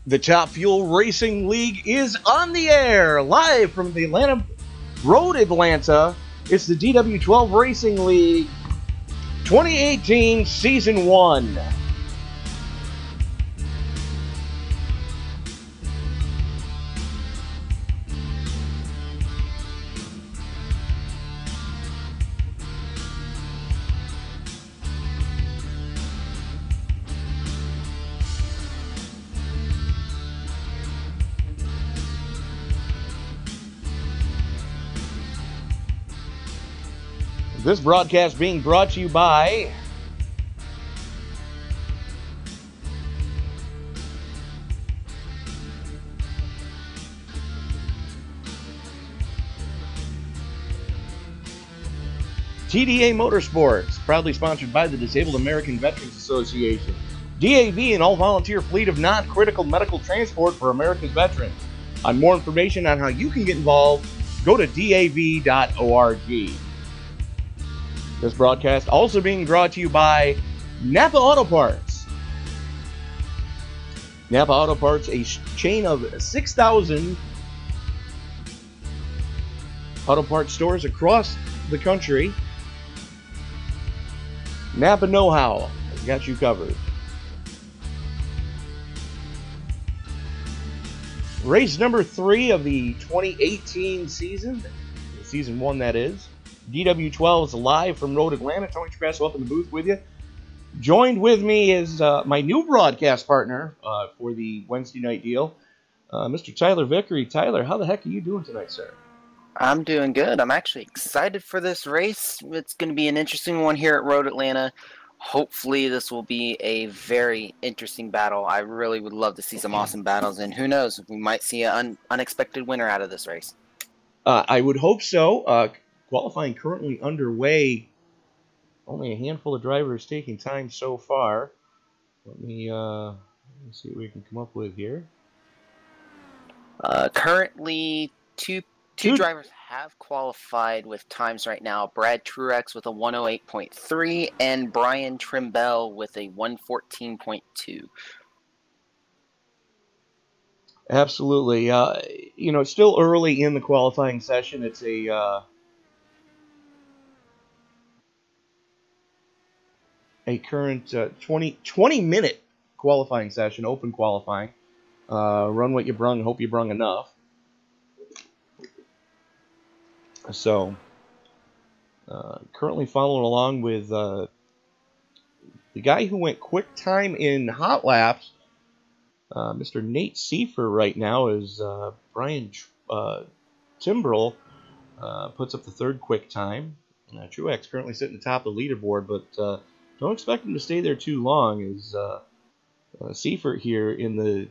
The Top Fuel Racing League is on the air, live from the Atlanta Road, Atlanta. It's the DW12 Racing League 2018 Season 1. This broadcast being brought to you by TDA Motorsports, proudly sponsored by the Disabled American Veterans Association. DAV, an all-volunteer fleet of non-critical medical transport for America's veterans. On more information on how you can get involved, go to dav.org. This broadcast also being brought to you by Napa Auto Parts. Napa Auto Parts, a chain of 6,000 auto parts stores across the country. Napa know-how has got you covered. Race number 3 of the 2018 season, Season 1 that is. DW12 is live from Road, Atlanta. Tony Trapasso up in the booth with you. Joined with me is my new broadcast partner for the Wednesday night deal, Mr. Tyler Vickery. Tyler, how the heck are you doing tonight, sir? I'm doing good. I'm actually excited for this race. It's going to be an interesting one here at Road Atlanta. Hopefully this will be a very interesting battle. I really would love to see some awesome battles, and who knows, we might see an unexpected winner out of this race. I would hope so. Qualifying currently underway. Only a handful of drivers taking time so far. Let me see what we can come up with here. Currently, two drivers have qualified with times right now. Brad Truex with a 108.3 and Brian Trimble with a 114.2. Absolutely. It's still early in the qualifying session. It's a current 20-minute qualifying session, open qualifying. Run what you brung, hope you brung enough. So, currently following along with the guy who went quick time in hot laps, Mr. Nate Seifer right now, is Brian Timbrell puts up the third quick time. Truex currently sitting at the top of the leaderboard, but don't expect him to stay there too long. As Seifert here in the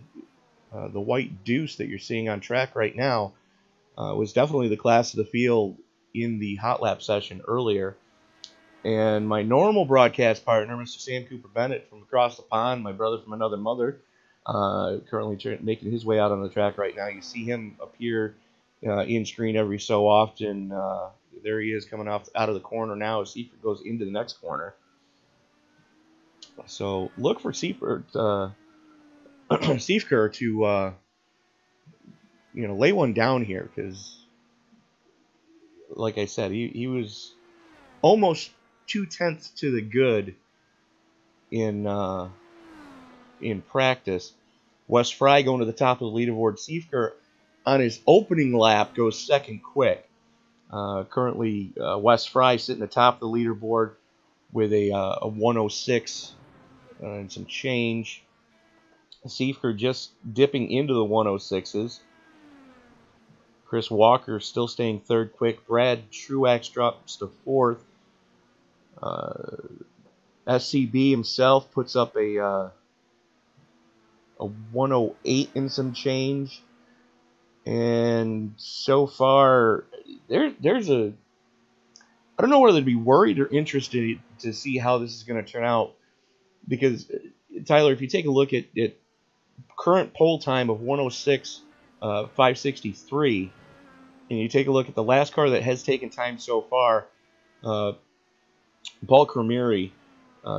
white deuce that you're seeing on track right now was definitely the class of the field in the hot lap session earlier. And my normal broadcast partner, Mr. Sam Cooper Bennett from across the pond, my brother from another mother, currently making his way out on the track right now. You see him appear in screen every so often. There he is coming out of the corner now as Seifert goes into the next corner. So look for Seifert to lay one down here, because, like I said, he was almost 2/10 to the good in practice. Wes Fry going to the top of the leaderboard. Seifert on his opening lap goes second quick. Currently, Wes Fry sitting at the top of the leaderboard with a 106 and some change. Seifert just dipping into the 106s. Chris Walker still staying third quick. Brad Truex drops to fourth. SCB himself puts up a 108 and some change. And so far, there's a... I don't know whether to be worried or interested to see how this is going to turn out. Because, Tyler, if you take a look at current pole time of 106.563, and you take a look at the last car that has taken time so far, Paul Cramieri,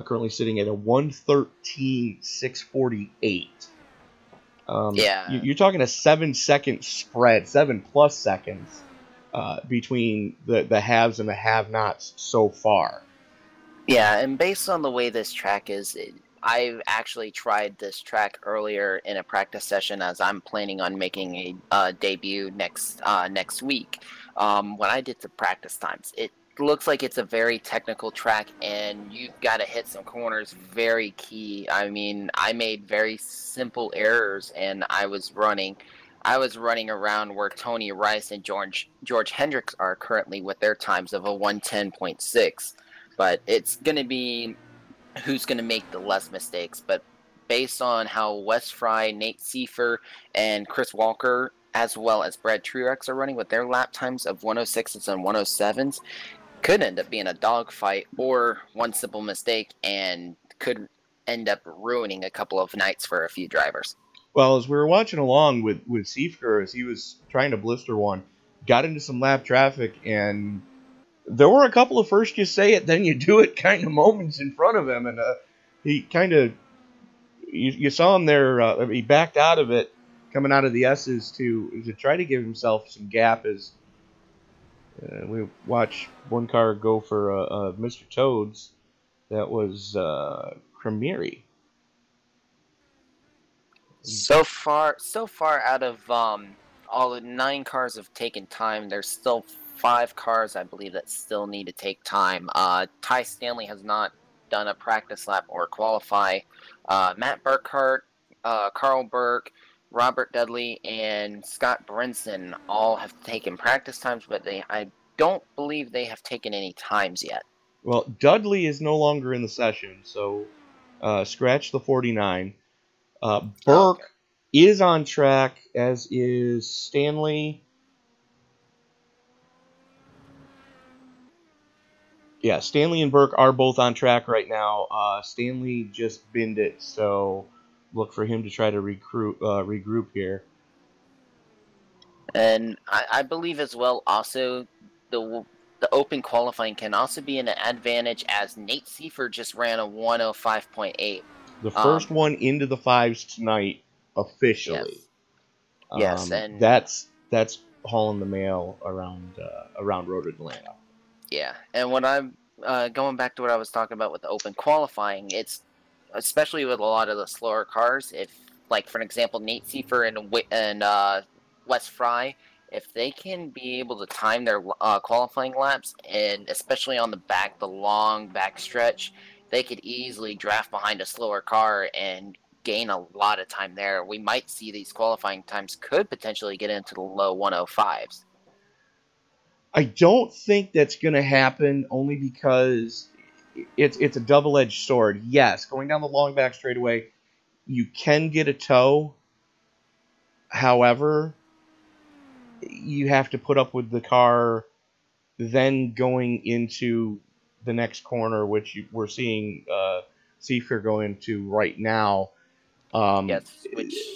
currently sitting at a 113.648. Yeah. You're talking a 7-second spread, 7+ seconds between the haves and the have-nots so far. Yeah, and based on the way this track is, I've actually tried this track earlier in a practice session as I'm planning on making a debut next week. When I did the practice times, it looks like it's a very technical track, and you've got to hit some corners very key. I mean, I made very simple errors, and I was running around where Tony Rice and George Hendricks are currently with their times of a 110.6. But it's going to be who's going to make the less mistakes. But based on how Wes Fry, Nate Seifer, and Chris Walker, as well as Brad Truex, are running with their lap times of 106s and 107s, could end up being a dogfight or one simple mistake and could end up ruining a couple of nights for a few drivers. Well, as we were watching along with Seifer as he was trying to blister one, got into some lap traffic, and there were a couple of first you say it, then you do it kind of moments in front of him, and he kind of, you saw him there, he backed out of it, coming out of the S's to try to give himself some gap as we watch one car go for Mr. Toads. That was Cremiri. So far out of all the 9 cars have taken time. There's still 5 cars, I believe, that still need to take time. Ty Stanley has not done a practice lap or qualify. Matt Burkhart, Carl Burke, Robert Dudley, and Scott Brinson all have taken practice times, but I don't believe they have taken any times yet. Well, Dudley is no longer in the session, so scratch the 49. Burke is on track, as is Stanley. Yeah, Stanley and Burke are both on track right now. Stanley just binned it, so look for him to try to regroup here. And I believe as well, also, the open qualifying can also be an advantage, as Nate Seifer just ran a 105.8. The first one into the 5s tonight, officially. Yes, and that's hauling the mail around Road Atlanta. Yeah, and when I'm going back to what I was talking about with the open qualifying, it's especially with a lot of the slower cars. If, like, for example, Nate Seifer and Wes Fry, if they can be able to time their qualifying laps, and especially on the long back stretch, they could easily draft behind a slower car and gain a lot of time there. We might see these qualifying times could potentially get into the low 105s. I don't think that's going to happen, only because it's a double-edged sword. Yes, going down the long back straightaway, you can get a tow. However, you have to put up with the car then going into the next corner, which we're seeing Seifer go into right now. Yes,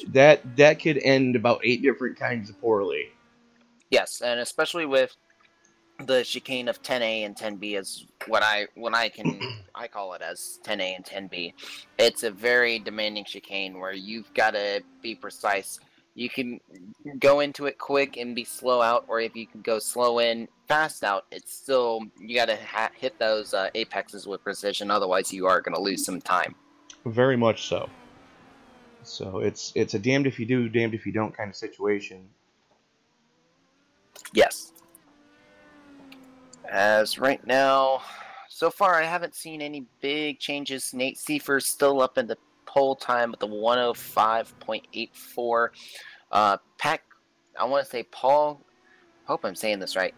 that could end about 8 different kinds of poorly. Yes, and especially with the chicane of 10A and 10B is what I call it as 10A and 10B. It's a very demanding chicane where you've got to be precise. You can go into it quick and be slow out, or if you can go slow in, fast out, it's still, you got to hit those apexes with precision, otherwise you are going to lose some time. Very much so. So it's a damned if you do, damned if you don't kind of situation. Yes. As right now, so far I haven't seen any big changes. Nate Seifer's still up in the pole time with the 105.84. Pat, I want to say Paul, hope I'm saying this right,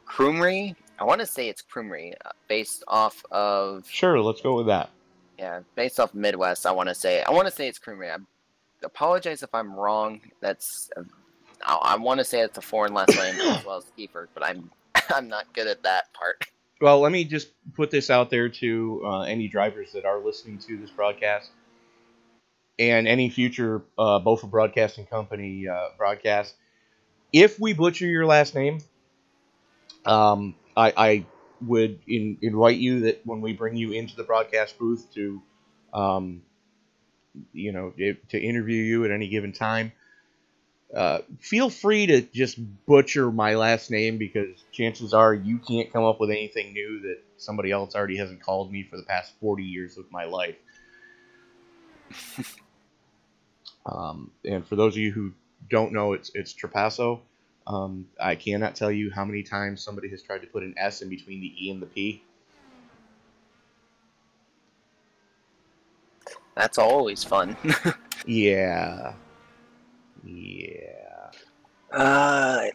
Krumrie? I want to say it's Krumrie, based off of... Sure, let's go with that. Yeah, based off Midwest, I want to say it's Krumrie. I apologize if I'm wrong. I want to say it's a foreign last name as well as Seifer, but I'm not good at that part. Well, let me just put this out there to any drivers that are listening to this broadcast and any future BOFA Broadcasting Company broadcast. If we butcher your last name, I would invite you that when we bring you into the broadcast booth to to interview you at any given time. Feel free to just butcher my last name, because chances are you can't come up with anything new that somebody else already hasn't called me for the past 40 years of my life. And for those of you who don't know, it's Trapasso. I cannot tell you how many times somebody has tried to put an S in between the E and the P. That's always fun. Yeah.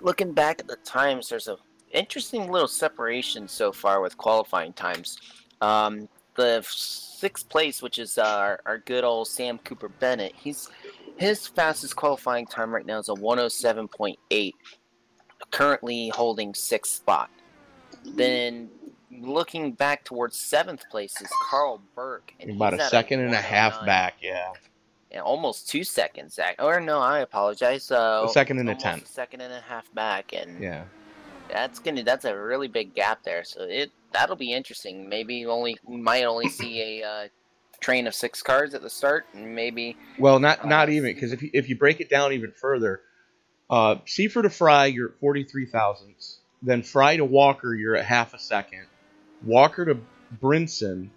Looking back at the times, there's a interesting little separation so far with qualifying times. The sixth place, which is our good old Sam Cooper Bennett, his fastest qualifying time right now is a 107.8, currently holding sixth spot. Then looking back towards seventh place is Carl Burke, and about a second and a half back, yeah. Yeah, almost 2 seconds, Zach. Or no, I apologize. A second and a tenth. A second and a half back, and yeah, that's a really big gap there. So that'll be interesting. Maybe might only see a train of 6 cars at the start, and maybe. Well, not even, because if you break it down even further, Seifert to Fry, you're at 43 thousandths. Then Fry to Walker, you're at half a second. Walker to Brinson,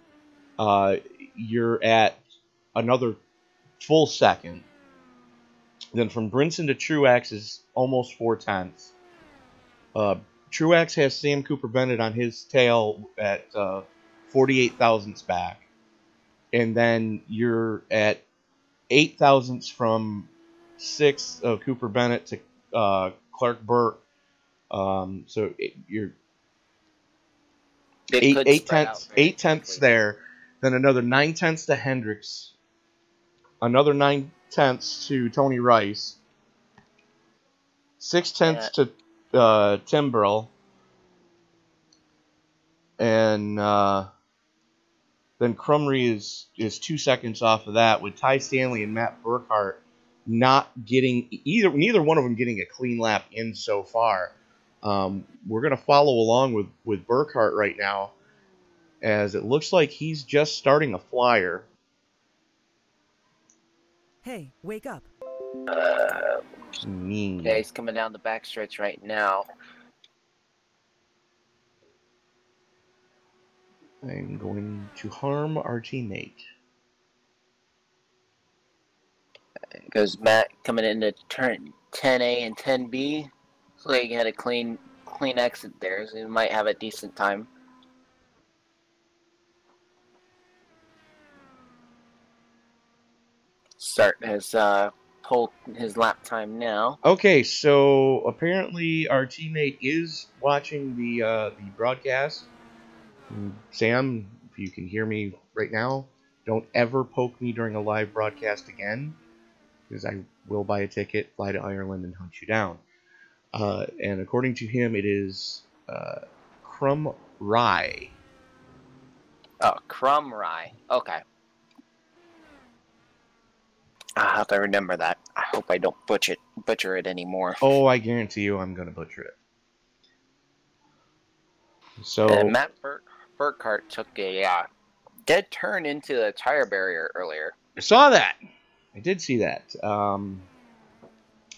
you're at another full second. Then from Brinson to Truex is almost 4/10. Truex has Sam Cooper Bennett on his tail at 48 thousandths back. And then you're at 8 thousandths from 6th of Cooper Bennett to Clark Burke. So you're eight tenths there. Then another 9 tenths to Hendricks. Another 9 tenths to Tony Rice. 6 tenths to Timbrell. And then Crumry is 2 seconds off of that, with Ty Stanley and Matt Burkhart not getting neither one of them getting a clean lap in so far. We're going to follow along with Burkhart right now, as it looks like he's just starting a flyer. Hey, wake up. Yeah, he's coming down the backstretch right now. I'm going to harm our teammate. Goes Matt coming into turn 10A and 10B. So he had a clean exit there, so he might have a decent time. Start his his lap time now. Okay, so apparently our teammate is watching the broadcast. Sam, if you can hear me right now, don't ever poke me during a live broadcast again, because I will buy a ticket, fly to Ireland, and hunt you down. And according to him, it is Crumb Rye. Oh, Crumb Rye. Okay. I'll have to remember that. I hope I don't butcher it anymore. Oh, I guarantee you I'm going to butcher it. So Matt Burkhart took a dead turn into the tire barrier earlier. I saw that. I did see that.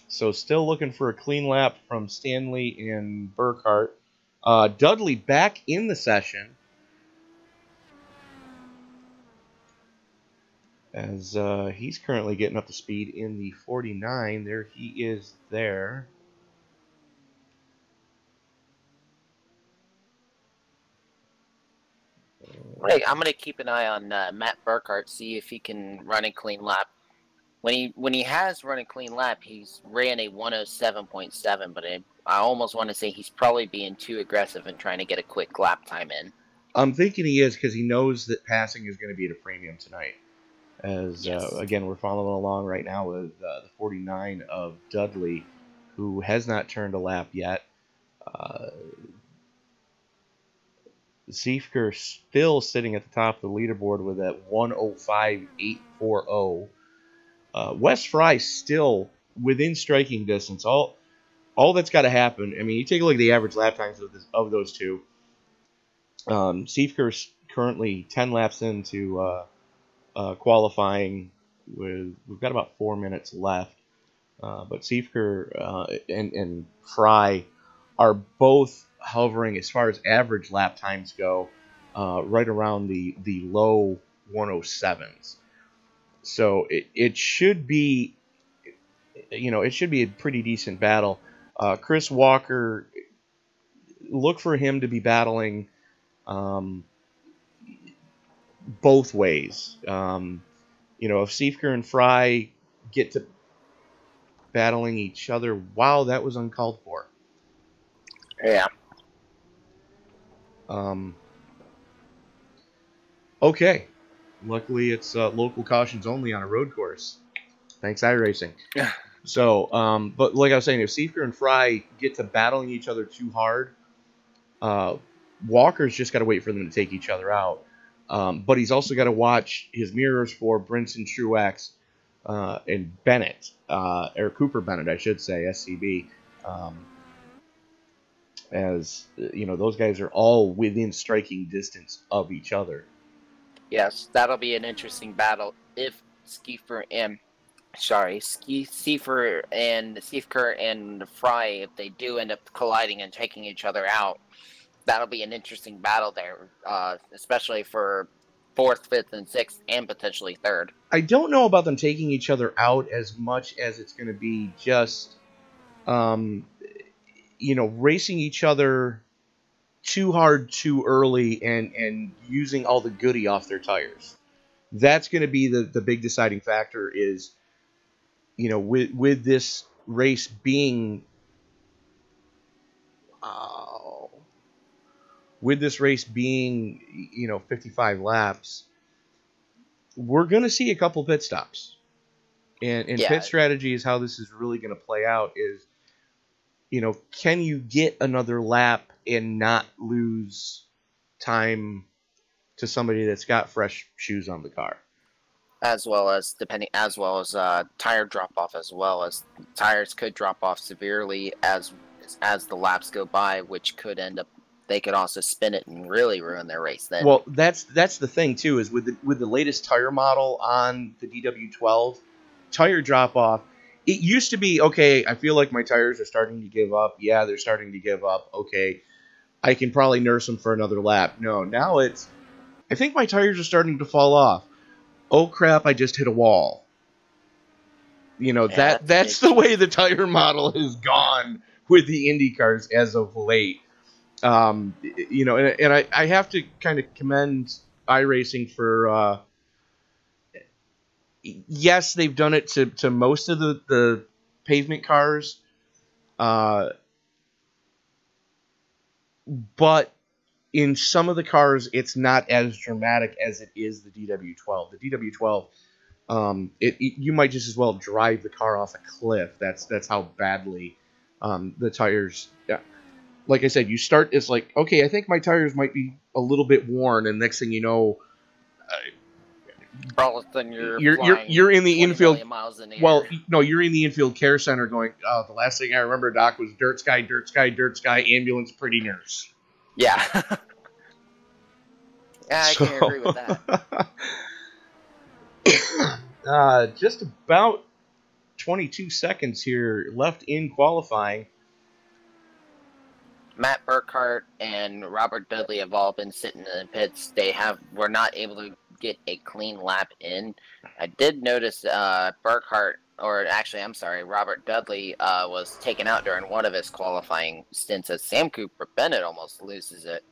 So still looking for a clean lap from Stanley and Burkhart. Dudley back in the session, as he's currently getting up to speed in the 49. There he is there. Hey, I'm gonna keep an eye on Matt Burkhart, see if he can run a clean lap. When he has run a clean lap, he's ran a 107.7, but I almost want to say he's probably being too aggressive and trying to get a quick lap time in. I'm thinking he is, because he knows that passing is going to be at a premium tonight. As Yes. Again, we're following along right now with the 49 of Dudley, who has not turned a lap yet. Seifker still sitting at the top of the leaderboard with that 105.840. Wes Fry still within striking distance. All that's got to happen. I mean, you take a look at the average lap times of those two. Seifker's currently 10 laps into qualifying, we've got about 4 minutes left. But Seifker and Fry are both hovering, as far as average lap times go, right around the low 107s. So it should be, it should be a pretty decent battle. Chris Walker, look for him to be battling both ways. If Seifker and Fry get to battling each other, wow, that was uncalled for. Yeah. Okay. Luckily, it's local cautions only on a road course. Thanks, Iracing. So, but like I was saying, if Seifker and Fry get to battling each other too hard, Walker's just got to wait for them to take each other out. But he's also got to watch his mirrors for Brinson Truex and Bennett, or Cooper Bennett, I should say, SCB. As those guys are all within striking distance of each other. Yes, that'll be an interesting battle if Seifker and Fry, if they do end up colliding and taking each other out. That'll be an interesting battle there, especially for 4th, 5th, and 6th, and potentially 3rd. I don't know about them taking each other out as much as it's going to be just, racing each other too hard too early and using all the goodie off their tires. That's going to be the big deciding factor is, with this race being... With this race being, 55 laps, we're going to see a couple pit stops. And pit strategy is how this is really going to play out is, can you get another lap and not lose time to somebody that's got fresh shoes on the car? As well as tire drop off, as well as tires could drop off severely as the laps go by, which could end up, they could also spin it and really ruin their race then. Well, that's the thing too, is with the latest tire model on the DW12, tire drop off, it used to be, okay, I feel like my tires are starting to give up. Yeah, they're starting to give up. Okay, I can probably nurse them for another lap. No, now it's, I think my tires are starting to fall off. Oh crap, I just hit a wall. That's the way the tire model has gone with the Indy cars as of late. And I have to kind of commend iRacing for, yes, they've done it to most of the pavement cars, but in some of the cars, it's not as dramatic as it is the DW12. The DW12, you might just as well drive the car off a cliff. That's how badly the tires... Yeah. Like I said, you start, it's like, okay, I think my tires might be a little bit worn, and next thing you know, all of a sudden you're in the infield. Well, no, you're in the infield care center going, oh, the last thing I remember, Doc, was dirt sky, ambulance, pretty nurse. Yeah. I can agree with that. Just about 22 seconds here left in qualifying. Matt Burkhart and Robert Dudley have all been sitting in the pits. Were not able to get a clean lap in. I did notice Robert Dudley was taken out during one of his qualifying stints as Sam Cooper Bennett almost loses it.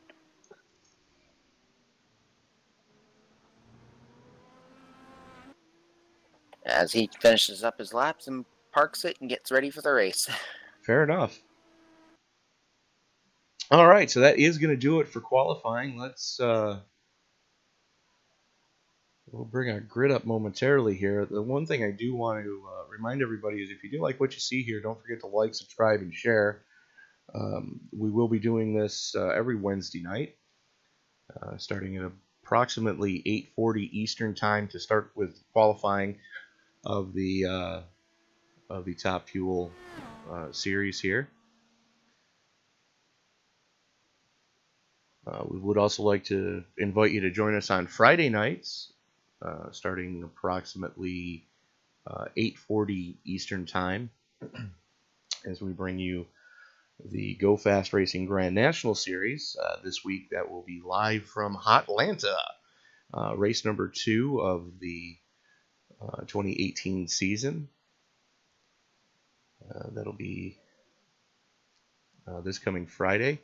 As he finishes up his laps and parks it and gets ready for the race. Fair enough. All right, so that is going to do it for qualifying. Let's we'll bring our grid up momentarily here. The one thing I do want to remind everybody is if you do like what you see here, don't forget to like, subscribe, and share. We will be doing this every Wednesday night, starting at approximately 8:40 Eastern time to start with qualifying of the Top Fuel series here. We would also like to invite you to join us on Friday nights starting approximately 8:40 Eastern Time, as we bring you the Go Fast Racing Grand National Series. This week, that will be live from Hotlanta, race number 2 of the 2018 season. That'll be this coming Friday.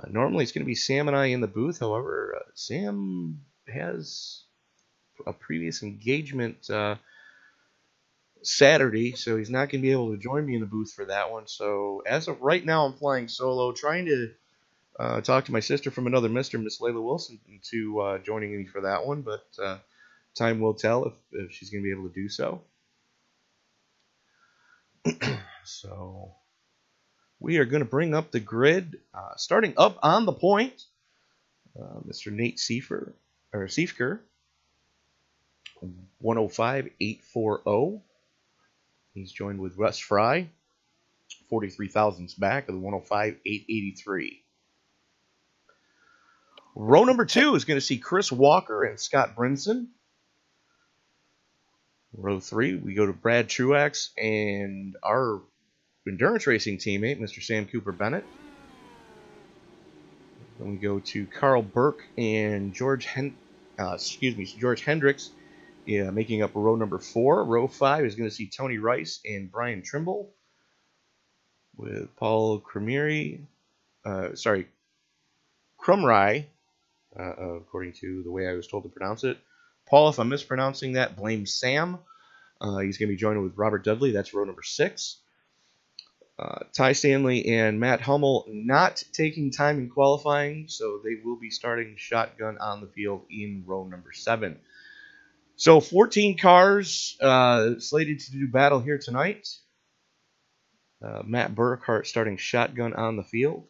Normally, it's going to be Sam and I in the booth. However, Sam has a previous engagement Saturday, so he's not going to be able to join me in the booth for that one. So as of right now, I'm flying solo, trying to talk to my sister from another mister, Miss Layla Wilson, into joining me for that one, but time will tell if she's going to be able to do so. So we are going to bring up the grid, starting up on the point, Mr. Nate Seifker, 105.840. He's joined with Russ Fry, 43 thousandths back of the 105.883. Row number 2 is going to see Chris Walker and Scott Brinson. Row 3, we go to Brad Truax and our endurance racing teammate, Mr. Sam Cooper Bennett. Then we go to Carl Burke and George Hendricks, making up row number 4. Row 5 is going to see Tony Rice and Brian Trimble, with Paul Crumry, according to the way I was told to pronounce it. Paul, if I'm mispronouncing that, blame Sam. He's going to be joining with Robert Dudley. That's row number 6. Ty Stanley and Matt Hummel not taking time in qualifying, so they will be starting shotgun on the field in row number 7. So 14 cars slated to do battle here tonight. Matt Burkhart starting shotgun on the field.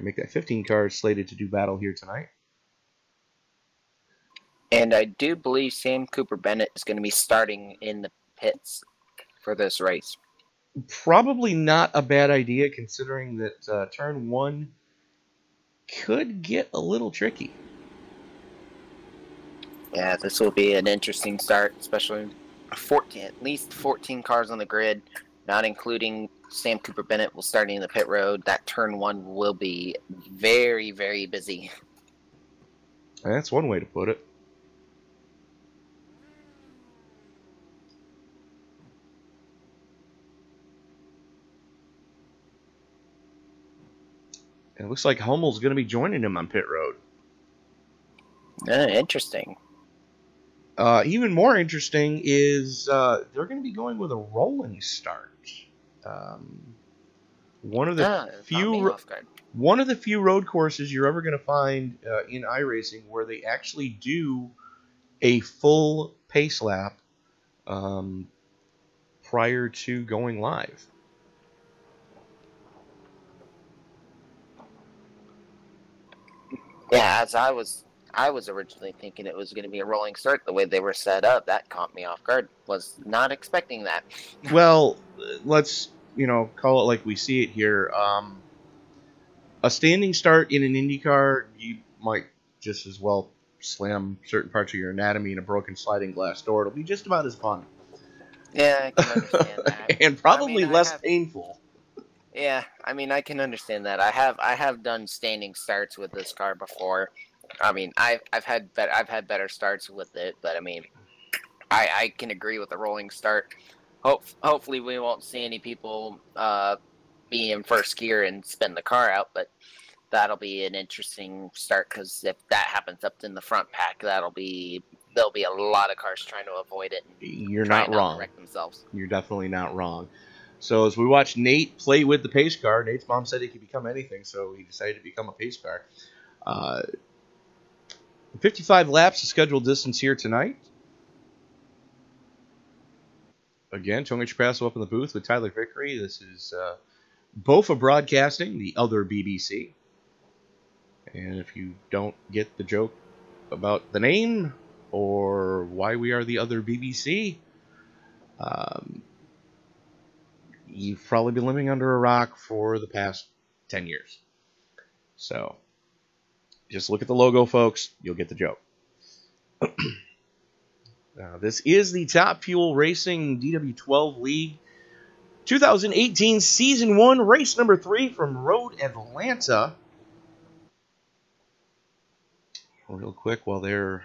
Make that 15 cars slated to do battle here tonight. And I do believe Sam Cooper Bennett is going to be starting in the pits for this race. Probably not a bad idea, considering that turn 1 could get a little tricky. Yeah, this will be an interesting start, especially at least 14 cars on the grid, not including Sam Cooper Bennett will starting in the pit road. That turn 1 will be very, very busy. That's one way to put it. It looks like Hummel's going to be joining him on pit road. Interesting. Even more interesting is they're going to be going with a rolling start. One of the few road courses you're ever going to find in iRacing where they actually do a full pace lap prior to going live. Yeah, as I was originally thinking it was going to be a rolling start. The way they were set up, that caught me off guard. Was not expecting that. Well, let's call it like we see it here. A standing start in an IndyCar, you might just as well slam certain parts of your anatomy in a broken sliding glass door. It'll be just about as fun. Yeah, I can understand that. And probably less painful. Yeah, I mean, I can understand that. I have done standing starts with this car before. I mean, I've had better starts with it, but I mean, I can agree with the rolling start. Hopefully, we won't see any people be in first gear and spin the car out, but that'll be an interesting start because if that happens up in the front pack, there'll be a lot of cars trying to avoid it. You're not wrong. Wreck themselves. You're definitely not wrong. So as we watch Nate play with the pace car, Nate's mom said he could become anything, so he decided to become a pace car. 55 laps of scheduled distance here tonight. Again, Tony Trapasso up in the booth with Tyler Vickery. This is BOFA Broadcasting, the other BBC. And if you don't get the joke about the name or why we are the other BBC, you've probably been living under a rock for the past 10 years. So, just look at the logo, folks. You'll get the joke. This is the Top Fuel Racing DW12 League 2018 Season 1, race number 3 from Road Atlanta. Real quick, while they're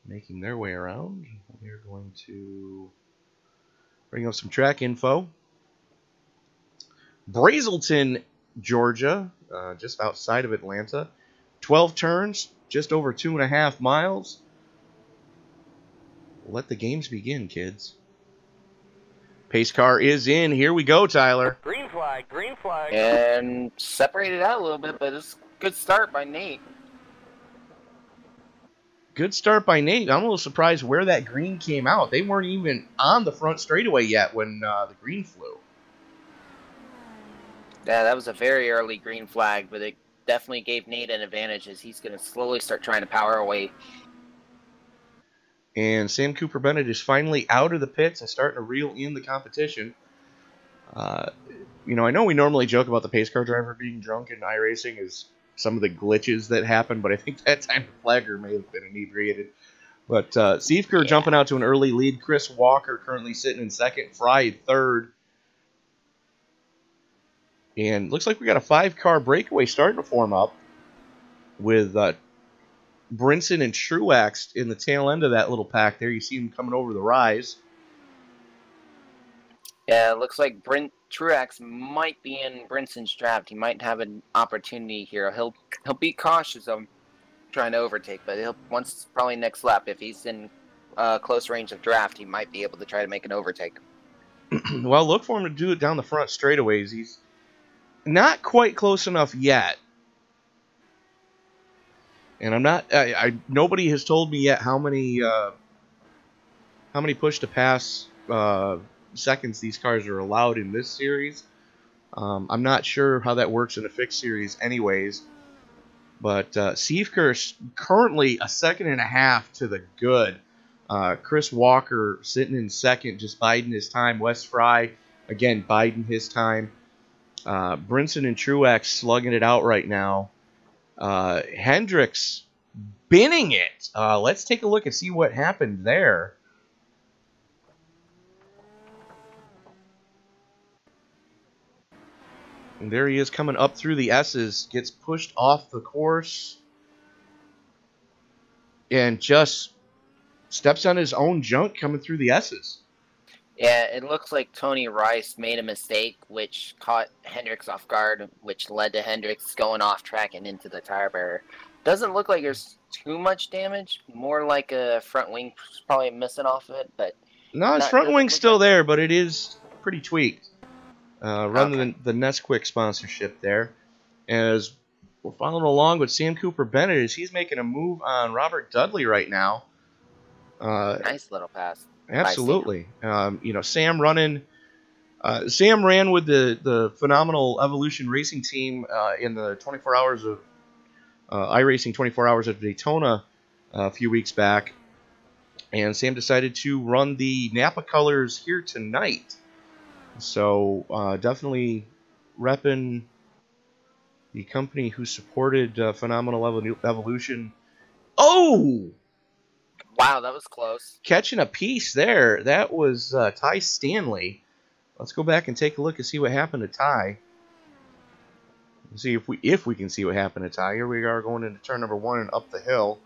making their way around, we're going to bring up some track info. Brazelton, Georgia, just outside of Atlanta. 12 turns, just over 2.5 miles. Let the games begin, kids. Pace car is in. Here we go, Tyler. Green flag, green flag. And separated out a little bit, but it's a good start by Nate. Good start by Nate. I'm a little surprised where that green came out. They weren't even on the front straightaway yet when the green flew. Yeah, that was a very early green flag, but it definitely gave Nate an advantage as he's going to slowly start trying to power away. And Sam Cooper Bennett is finally out of the pits and starting to reel in the competition. I know we normally joke about the pace car driver being drunk in iRacing is some of the glitches that happen, but I think that time the flagger may have been inebriated. But Siefker jumping out to an early lead. Chris Walker currently sitting in second. Fry third. And looks like we got a 5-car breakaway starting to form up with Brinson and Truax in the tail end of that little pack there. You see him coming over the rise. Yeah, it looks like Truax might be in Brinson's draft. He might have an opportunity here. He'll be cautious of trying to overtake, but once probably next lap, if he's in close range of draft, he might be able to try to make an overtake. Well, look for him to do it down the front straightaways. He's not quite close enough yet. And I'm not. Nobody has told me yet how many push to pass seconds these cars are allowed in this series. I'm not sure how that works in a fixed series, anyways. But Siefker currently a 1.5 to the good. Chris Walker sitting in second, just biding his time. Wes Fry again biding his time. Brinson and Truax slugging it out right now. Hendricks binning it. Let's take a look and see what happened there. And there he is coming up through the S's. Gets pushed off the course. And just steps on his own junk coming through the S's. Yeah, it looks like Tony Rice made a mistake, which caught Hendricks off guard, which led to Hendricks going off track and into the tire barrier. Doesn't look like there's too much damage. More like a front wing probably missing off of it, but no, his front wing's still there, but it is pretty tweaked. Running the Nesquik sponsorship there. As we're following along with Sam Cooper Bennett, as he's making a move on Robert Dudley right now. Nice little pass. Absolutely. Sam running. Sam ran with the phenomenal Evolution Racing team in the 24 hours of iRacing 24 Hours of Daytona a few weeks back. And Sam decided to run the Napa colors here tonight. So definitely repping the company who supported Phenomenal Evolution. Oh! Wow, that was close. Catching a piece there. That was Ty Stanley. Let's go back and take a look and see what happened to Ty. See if we can see what happened to Ty. Here we are going into turn number 1 and up the hill.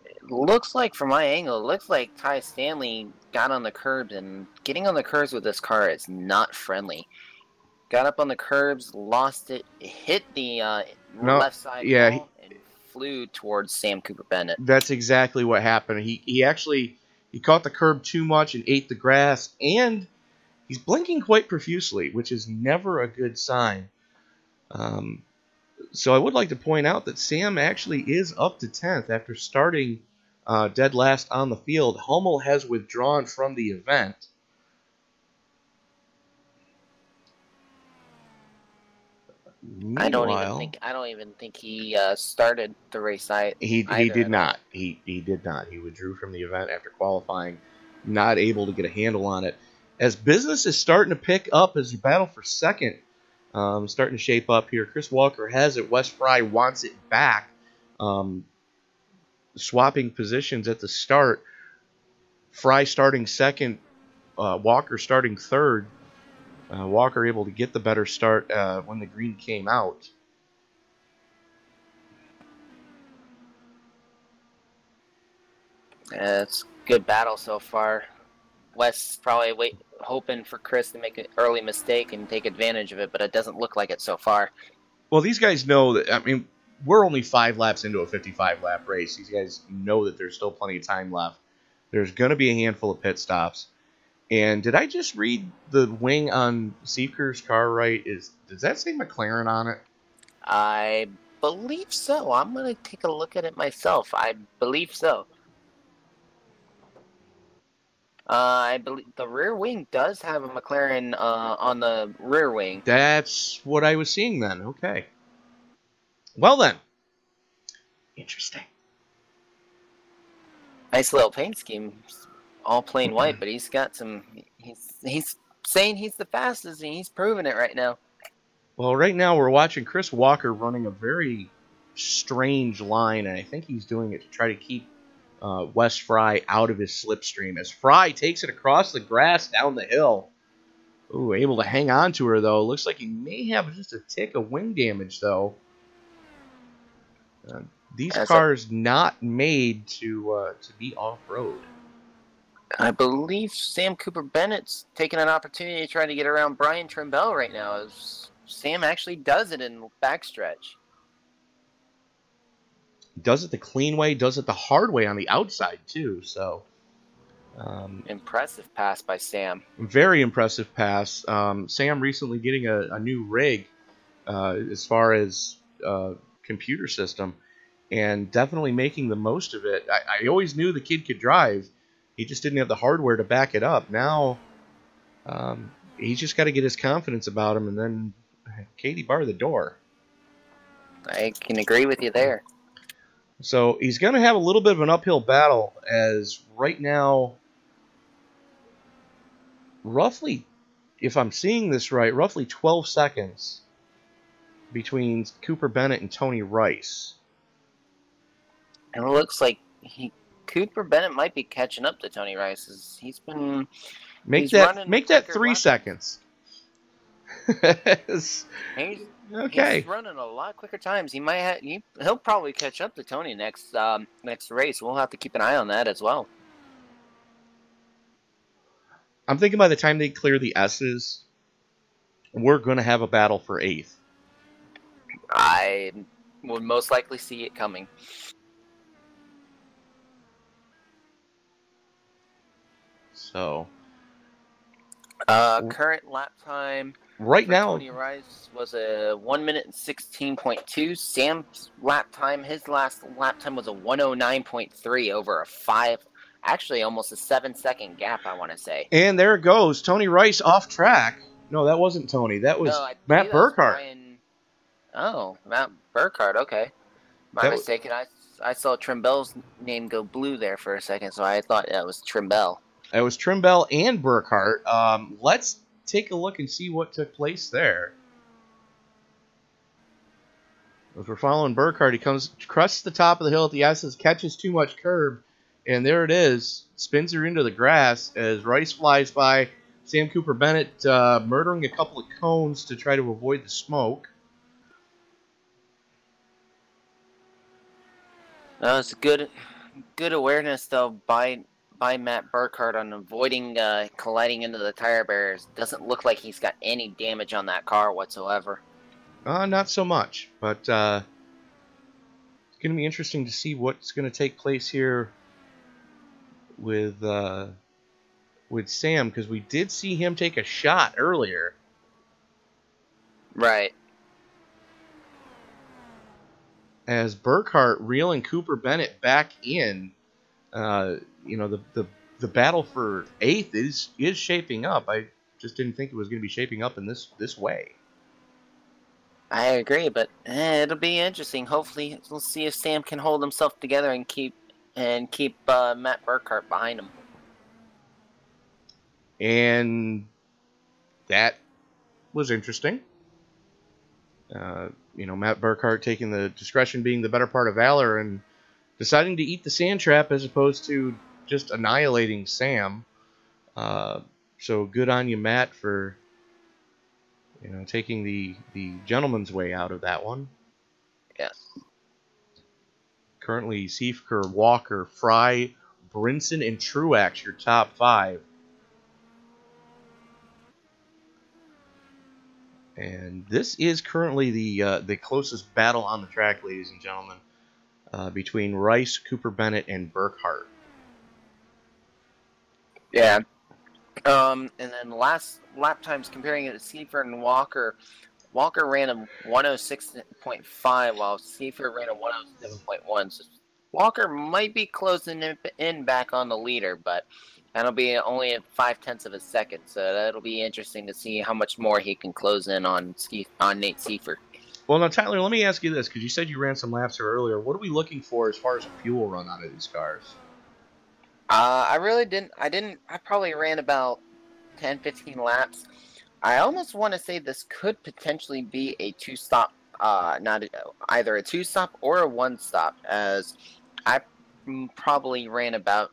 It looks like, from my angle, it looks like Ty Stanley got on the curbs, and getting on the curbs with this car is not friendly. Got up on the curbs, lost it, hit the left side wall, and flew towards Sam Cooper Bennett. That's exactly what happened. He actually caught the curb too much and ate the grass, and he's blinking quite profusely, which is never a good sign. So I would like to point out that Sam actually is up to 10th after starting dead last on the field. Hummel has withdrawn from the event. I don't even think he started the race. He did not. He did not. He withdrew from the event after qualifying, not able to get a handle on it. As business is starting to pick up, as the battle for second starting to shape up here. Chris Walker has it. Wes Fry wants it back. swapping positions at the start. Fry starting second, Walker starting third. Walker able to get the better start when the green came out. It's a good battle so far. Wes probably hoping for Chris to make an early mistake and take advantage of it, but it doesn't look like it so far. Well, these guys know that, I mean, we're only 5 laps into a 55-lap race. These guys know that there's still plenty of time left. There's going to be a handful of pit stops. And did I just read the wing on Seeker's car right? Does that say McLaren on it? I believe so. I'm going to take a look at it myself. I believe so. I believe the rear wing does have a McLaren on the rear wing. That's what I was seeing then. Okay. Well then. Interesting. Nice little paint scheme. All plain white, but he's got some... He's saying he's the fastest, and he's proving it right now. Well, right now we're watching Chris Walker running a very strange line, and I think he's doing it to try to keep Wes Fry out of his slipstream. As Fry takes it across the grass down the hill. Ooh, able to hang on to her, though. Looks like he may have just a tick of wing damage, though. These cars not made to be off-road. I believe Sam Cooper Bennett's taking an opportunity to try to get around Brian Trimble right now. As Sam actually does it in backstretch. Does it the clean way, does it the hard way on the outside, too. So, impressive pass by Sam. Very impressive pass. Sam recently getting a new rig as far as computer system, and definitely making the most of it. I always knew the kid could drive. He just didn't have the hardware to back it up. Now, he's just got to get his confidence about him, and then Katie bar the door. I can agree with you there. So he's going to have a little bit of an uphill battle, as right now, roughly, if I'm seeing this right, roughly 12 seconds between Cooper Bennett and Tony Rice. And it looks like Cooper Bennett might be catching up to Tony Rice. He's been make that 3 seconds. Okay. He's running a lot quicker times. He'll probably catch up to Tony next race. We'll have to keep an eye on that as well. I'm thinking by the time they clear the S's, we're going to have a battle for 8th. I would most likely see it coming. So, current lap time right now, Tony Rice was a 1 minute and 16.2. Sam's lap time, his last lap time was a 109.3 over almost a 7-second gap, I want to say. And there it goes, Tony Rice off track. No, that wasn't Tony. That was Matt Burkhardt. Matt Burkhardt. Okay, my mistake. I saw Trimbell's name go blue there for a second, so I thought that was Trimble. It was Trimble and Burkhardt. Let's take a look and see what took place there. As we're following Burkhardt, he crests the top of the hill at the S's, catches too much curb, and there it is. Spins her into the grass as Rice flies by. Sam Cooper Bennett murdering a couple of cones to try to avoid the smoke. That was good awareness, though, by Matt Burkhardt on avoiding colliding into the tire barriers. Doesn't look like he's got any damage on that car whatsoever. Not so much, but it's going to be interesting to see what's going to take place here with Sam, because we did see him take a shot earlier. Right. As Burkhardt reeling Cooper Bennett back in, the battle for 8th is shaping up. I just didn't think it was going to be shaping up in this way. I agree, but it'll be interesting. Hopefully, we'll see if Sam can hold himself together and keep Matt Burkhardt behind him. And that was interesting. Matt Burkhardt taking the discretion being the better part of valor and deciding to eat the sand trap as opposed to just annihilating Sam. So good on you, Matt, for taking the gentleman's way out of that one. Yes. Currently, Seifker, Walker, Fry, Brinson, and Truax, your top 5. And this is currently the closest battle on the track, ladies and gentlemen, between Rice, Cooper Bennett, and Burkhart. Yeah. And then the last lap times comparing it to Seifert and Walker. Walker ran a 106.5 while Seifert ran a 107.1. So Walker might be closing in back on the leader, but that'll be only at 0.5 of a second. So that'll be interesting to see how much more he can close in on Nate Seifert. Well, now, Tyler, let me ask you this, because you said you ran some laps here earlier. What are we looking for as far as a fuel run out of these cars? I really didn't. I probably ran about 10, 15 laps. I almost want to say this could potentially be a 2-stop, not either a 2-stop or a 1-stop, as I probably ran about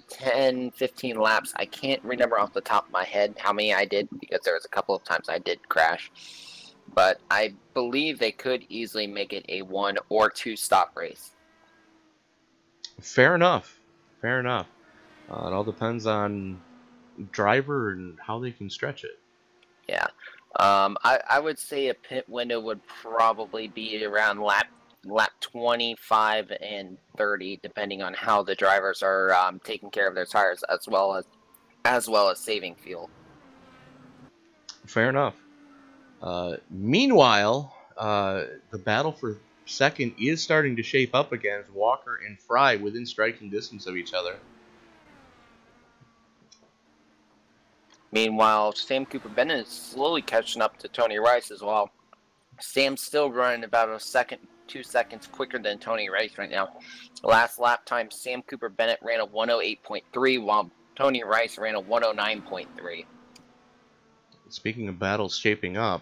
10, 15 laps. I can't remember off the top of my head how many I did, because there was a couple of times I did crash. But I believe they could easily make it a 1 or 2-stop race. Fair enough. Fair enough. It all depends on driver and how they can stretch it. Yeah. I would say a pit window would probably be around lap 25 and 30, depending on how the drivers are taking care of their tires, as well as saving fuel. Fair enough. Meanwhile, the battle for second is starting to shape up again as Walker and Fry within striking distance of each other. Meanwhile, Sam Cooper Bennett is slowly catching up to Tony Rice as well. Sam's still running about 2 seconds quicker than Tony Rice right now. Last lap time, Sam Cooper Bennett ran a 108.3, while Tony Rice ran a 109.3. Speaking of battles shaping up,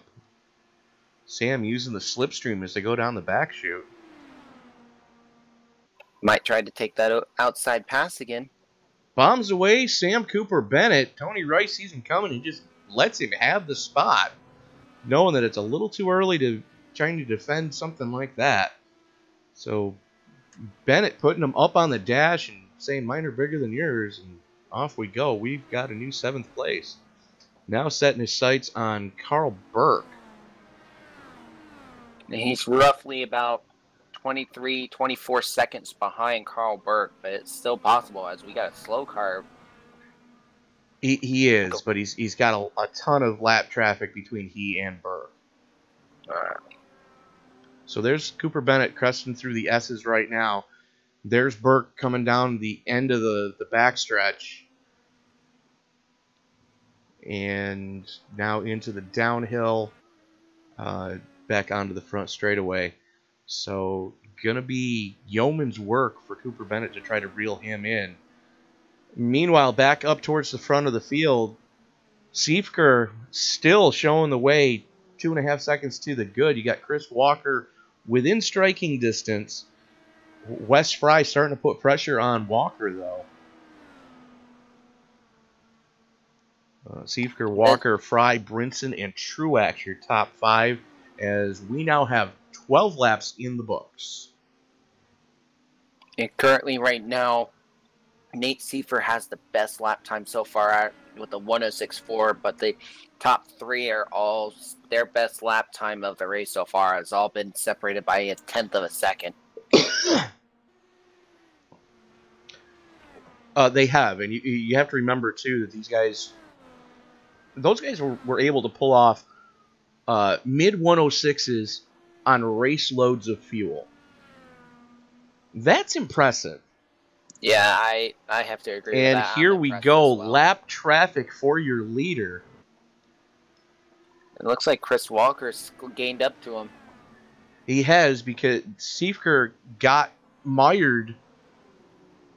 Sam using the slipstream as they go down the back chute. Might try to take that outside pass again. Bombs away, Sam Cooper Bennett. Tony Rice sees him coming and just lets him have the spot, knowing that it's a little too early to trying to defend something like that. So Bennett putting him up on the dash and saying mine are bigger than yours, and off we go. We've got a new 7th place. Now setting his sights on Carl Burke. He's roughly about 23, 24 seconds behind Carl Burke, but it's still possible as we got a slow car. He is, but he's got a ton of lap traffic between he and Burke. So there's Cooper Bennett cresting through the S's right now. There's Burke coming down the end of the backstretch. And now into the downhill, back onto the front straightaway. So gonna be yeoman's work for Cooper Bennett to try to reel him in. Meanwhile, back up towards the front of the field, Seifker still showing the way, 2.5 seconds to the good. You got Chris Walker within striking distance. Wes Fry starting to put pressure on Walker, though. Seifker, Walker, Fry, Brinson, and Truax, your top 5, as we now have 12 laps in the books. And currently, right now, Nate Seifert has the best lap time so far with a 106.4, but the top 3 are all their best lap time of the race so far has all been separated by 1/10 of a second. They have, and you have to remember too that those guys were able to pull off mid 106s on race loads of fuel. That's impressive. Yeah, I have to agree with that. And here we go, lap traffic for your leader. It looks like Chris Walker's gained up to him. He has, because Seifker got mired.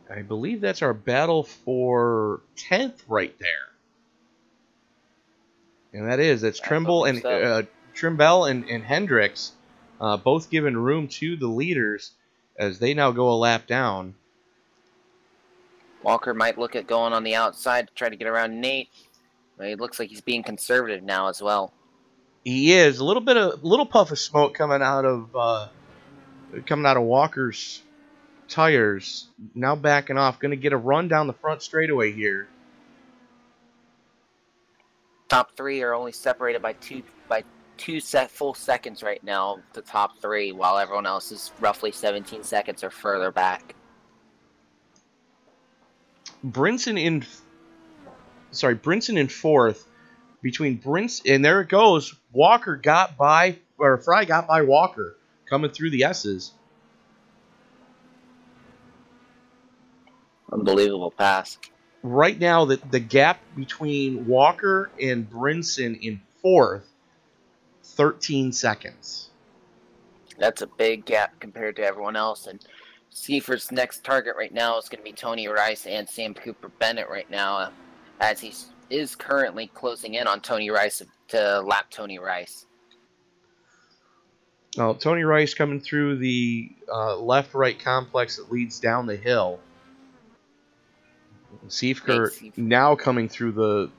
I believe that's our battle for 10th right there. And that's Trimble and Trimble and Hendricks, both giving room to the leaders. as they now go a lap down. Walker might look at going on the outside to try to get around Nate. But it looks like he's being conservative now as well. He is a little puff of smoke coming out of Walker's tires. Now backing off, going to get a run down the front straightaway here. Top three are only separated by two full seconds right now. The top three, while everyone else is roughly 17 seconds or further back. Brinson in fourth. Between Brinson and there it goes. Fry got by Walker coming through the S's. Unbelievable pass. Right now, the gap between Walker and Brinson in fourth, 13 seconds. That's a big gap compared to everyone else. And Seifert's next target right now is going to be Tony Rice and Sam Cooper Bennett right now, as he is currently closing in on Tony Rice to lap Tony Rice. Well, Tony Rice coming through the left-right complex that leads down the hill. Seifert now coming through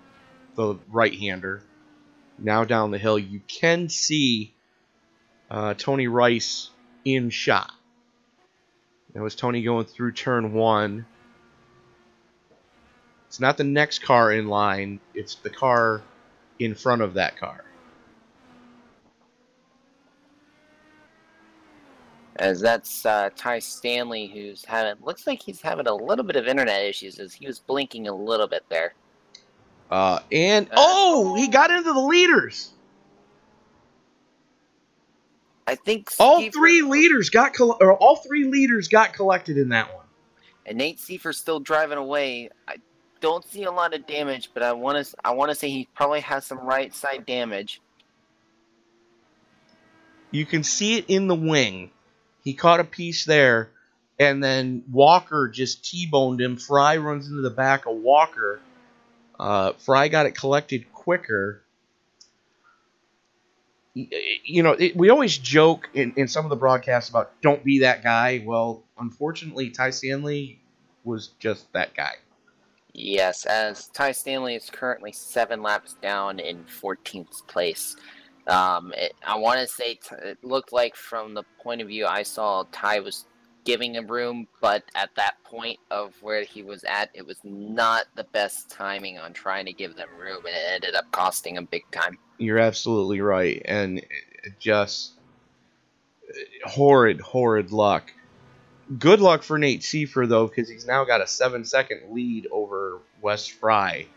the right-hander, now down the hill. You can see Tony Rice in shot. That was Tony going through turn one. It's not the next car in line. It's the car in front of that car. As that's Ty Stanley, looks like he's having a little bit of internet issues, as he was blinking a little bit there. He got into the leaders. I think all three leaders got collected in that one. And Nate Seifert's still driving away. I don't see a lot of damage, but I want to say he probably has some right side damage. You can see it in the wing. He caught a piece there, and then Walker just T-boned him. Fry runs into the back of Walker. Fry got it collected quicker. We always joke in some of the broadcasts about don't be that guy. Well, unfortunately, Ty Stanley was just that guy. Yes, as Ty Stanley is currently 7 laps down in 14th place. I want to say it looked like from the point of view I saw, Ty was giving him room, but at that point of where he was at, it was not the best timing on trying to give them room, and it ended up costing him big time. You're absolutely right, and just horrid luck. Good luck for Nate Seifert, though, because he's now got a 7-second lead over Wes Fry.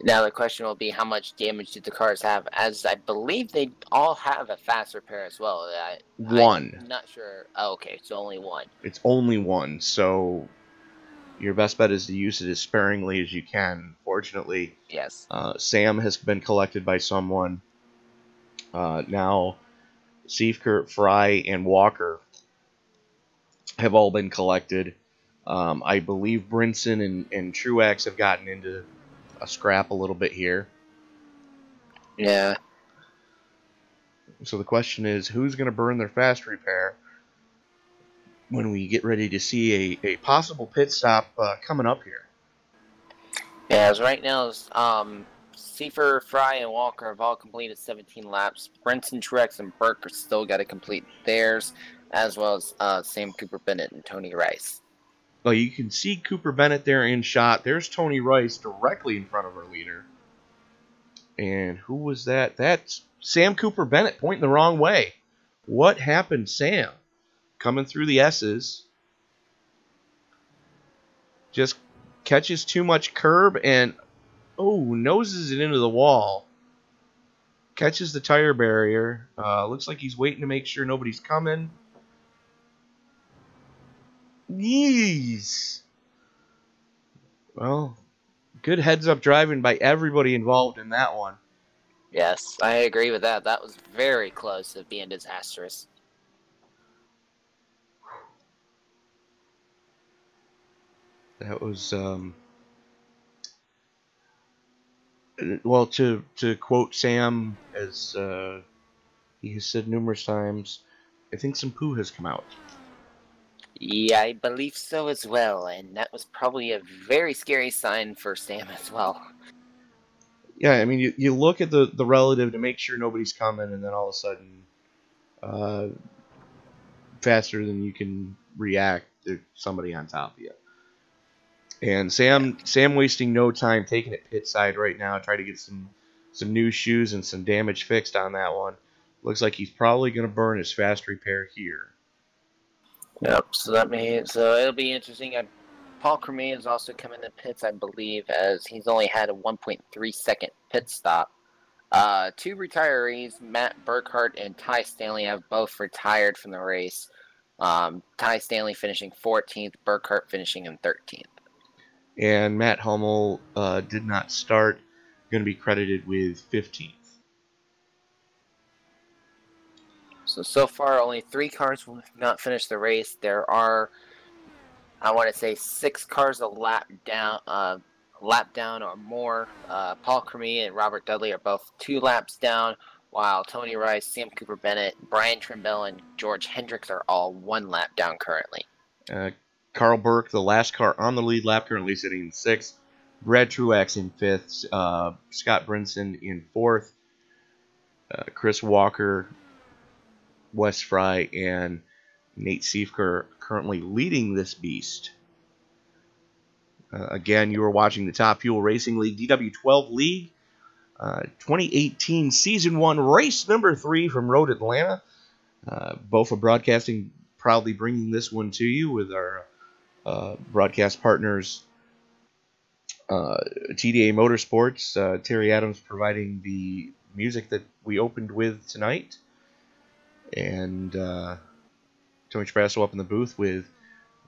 Now the question will be, how much damage did the cars have? As I believe they all have a fast repair as well. One. I'm not sure. Oh, okay, it's only one. It's only one, so your best bet is to use it as sparingly as you can. Fortunately, yes. Sam has been collected by someone. Now, Seifert, Fry, and Walker have all been collected. I believe Brinson and Truax have gotten into a scrap a little bit here. Yeah. So the question is, who's going to burn their fast repair when we get ready to see a possible pit stop coming up here? Yeah, as right now, Seifert, Fry, and Walker have all completed 17 laps. Brinson, Truex, and Burke are still got to complete theirs, as well as Sam Cooper Bennett and Tony Rice. Well, you can see Cooper Bennett there in shot. There's Tony Rice directly in front of our leader. And who was that? That's Sam Cooper Bennett pointing the wrong way. What happened, Sam? Coming through the S's. Just catches too much curb and, noses it into the wall. Catches the tire barrier. Looks like he's waiting to make sure nobody's coming. Yeez. Well, good heads-up driving by everybody involved in that one. Yes, I agree with that. That was very close to being disastrous. That was, well, to quote Sam, as he has said numerous times, I think some poo has come out. Yeah, I believe so as well, and that was probably a very scary sign for Sam as well. Yeah, I mean, you look at the relative to make sure nobody's coming, and then all of a sudden, faster than you can react, there's somebody on top of you. And Sam wasting no time, taking it pit side right now, try to get some new shoes and some damage fixed on that one. Looks like he's probably going to burn his fast repair here. Yep, so it'll be interesting. Paul Cremay is also coming to pits, I believe, as he's only had a 1.3 second pit stop. Two retirees, Matt Burkhart and Ty Stanley, have both retired from the race. Ty Stanley finishing 14th, Burkhart finishing in 13th. And Matt Hummel did not start, going to be credited with 15th. So far, only 3 cars will not finish the race. There are, I want to say, 6 cars a lap down or more. Paul Cremay and Robert Dudley are both 2 laps down, while Tony Rice, Sam Cooper Bennett, Brian Trimble, and George Hendricks are all 1 lap down currently. Carl Burke, the last car on the lead lap, currently sitting in 6th. Brad Truax in 5th. Scott Brinson in 4th. Chris Walker, Wes Fry, and Nate Siefker currently leading this beast. Again, you are watching the Top Fuel Racing League DW12 League 2018 Season 1 Race number 3 from Road Atlanta. BOFA Broadcasting proudly bringing this one to you with our broadcast partners, TDA Motorsports. Terry Adams providing the music that we opened with tonight. And Tony Trapasso up in the booth with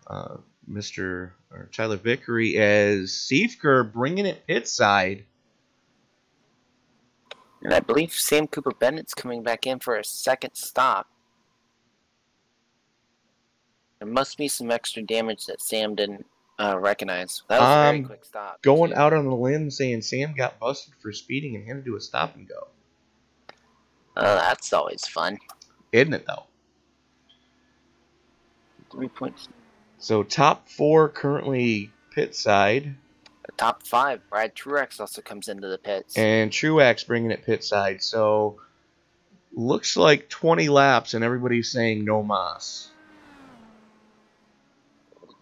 Tyler Vickery as Siefker bringing it pit side. And I believe Sam Cooper Bennett's coming back in for a second stop. There must be some extra damage that Sam didn't recognize. That was a very quick stop. Going out on the limb saying Sam got busted for speeding and had to do a stop and go. That's always fun. Isn't it, though? 3 points. So top 4 currently pit side. Top 5, Brad Truax also comes into the pits. And Truax bringing it pit side. So looks like 20 laps and everybody's saying no mas.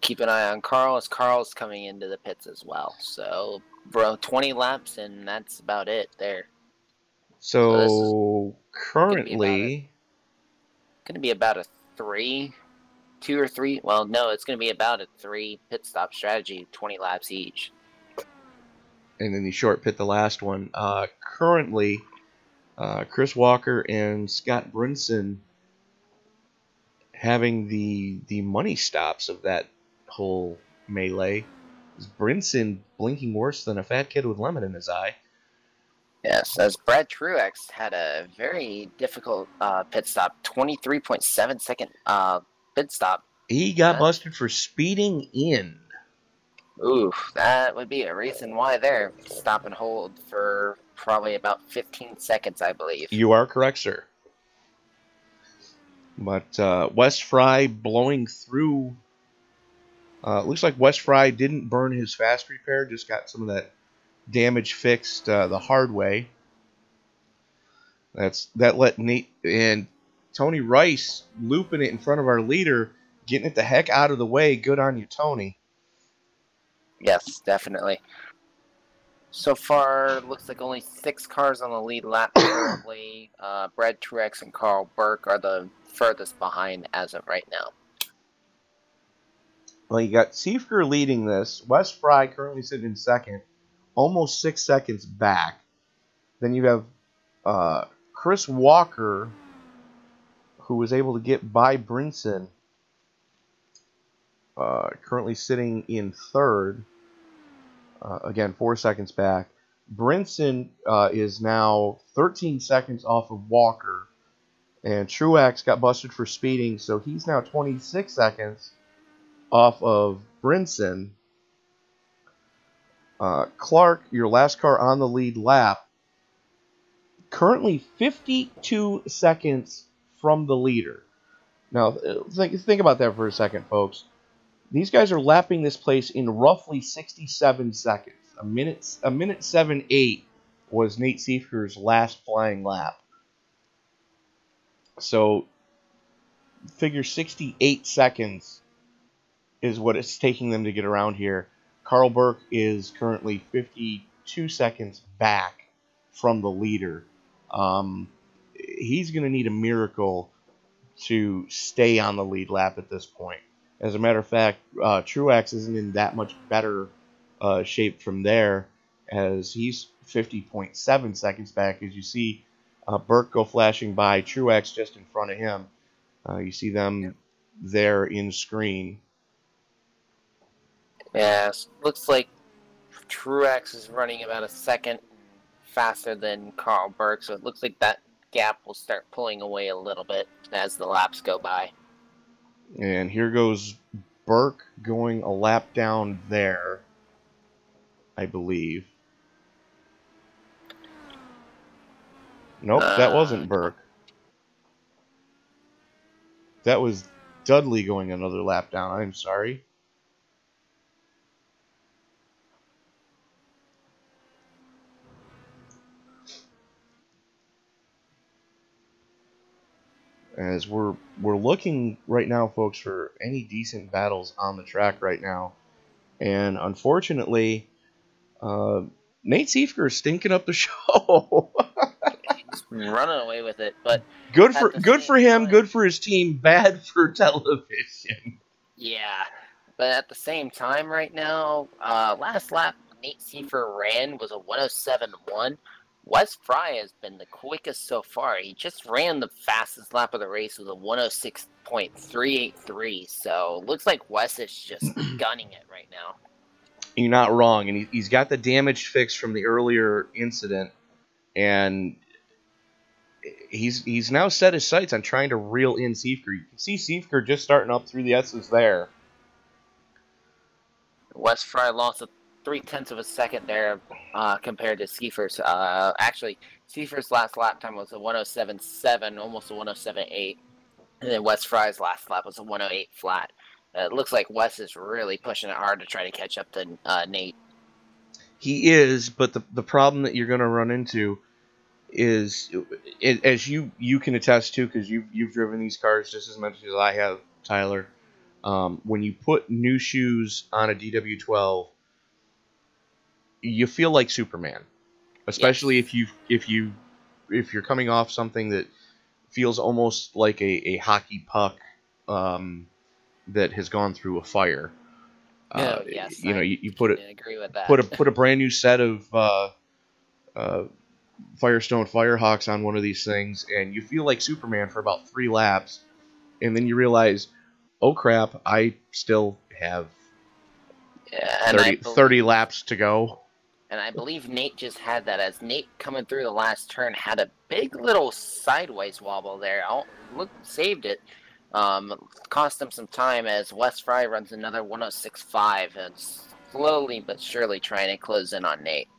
Keep an eye on Carl, as Carl's coming into the pits as well. So, 20 laps, and that's about it there. So currently... Going to be about a 2 or 3. Well, no, it's going to be about a 3 pit stop strategy, 20 laps each. And then you short pit the last one. Currently, Chris Walker and Scott Brinson having the money stops of that whole melee. Brinson blinking worse than a fat kid with lemon in his eye. Yes, as Brad Truax had a very difficult pit stop, 23.7 second pit stop. He got busted for speeding in. Oof, that would be a reason why there. Stop and hold for probably about 15 seconds, I believe. You are correct, sir. But Wes Fry blowing through. Looks like Wes Fry didn't burn his fast repair, just got some of that damage fixed the hard way. That let Nate and Tony Rice looping it in front of our leader, getting it the heck out of the way. Good on you, Tony. Yes, definitely. So far, looks like only 6 cars on the lead lap currently. Brad Truex and Carl Burke are the furthest behind as of right now. Well, you got Siefker leading this. Wes Fry currently sitting in second, almost 6 seconds back. Then you have Chris Walker, who was able to get by Brinson, currently sitting in third. Again, 4 seconds back. Brinson is now 13 seconds off of Walker. And Truax got busted for speeding, so he's now 26 seconds off of Brinson. Clark, your last car on the lead lap, currently 52 seconds from the leader. Now, think about that for a second, folks. These guys are lapping this place in roughly 67 seconds. A minute 7.8 was Nate Seifker's last flying lap. So, figure 68 seconds is what it's taking them to get around here. Carl Burke is currently 52 seconds back from the leader. He's going to need a miracle to stay on the lead lap at this point. As a matter of fact, Truex isn't in that much better shape from there, as he's 50.7 seconds back. As you see Burke go flashing by, Truex just in front of him. You see them there in screen. Yeah, looks like Truex is running about a second faster than Carl Burke, so it looks like that gap will start pulling away a little bit as the laps go by. And here goes Burke going a lap down there, I believe. Nope, that wasn't Burke. That was Dudley going another lap down. I'm sorry. As we're looking right now, folks, for any decent battles on the track right now. And unfortunately, Nate Seifker is stinking up the show. He's running away with it, but good for him, good for his team, bad for television. Yeah, but at the same time right now, last lap Nate Seifker ran was a 107.1. Wes Fry has been the quickest so far. He just ran the fastest lap of the race with a 106.383. So looks like Wes is just gunning it right now. You're not wrong, and he's got the damage fixed from the earlier incident, and he's now set his sights on trying to reel in Seifker. You can see Seifker just starting up through the S's there. Wes Fry lost 0.3 of a second there compared to Seifker's. Actually, Seifker's last lap time was a 107.7, almost a 107.8. And then Wes Fry's last lap was a 108 flat. It looks like Wes is really pushing it hard to try to catch up to Nate. He is, but the problem that you're going to run into is, as you can attest to, because you've driven these cars just as much as I have, Tyler, when you put new shoes on a DW12, you feel like Superman, especially yes. if you're coming off something that feels almost like a hockey puck that has gone through a fire. Yes, you put agree with that. put a brand new set of Firestone Firehawks on one of these things, and you feel like Superman for about 3 laps, and then you realize, oh crap, I still have 30 laps to go. And I believe Nate just had that, as Nate coming through the last turn had a big little sideways wobble there. Saved it. Cost him some time as Wes Fry runs another 106.5 and slowly but surely trying to close in on Nate.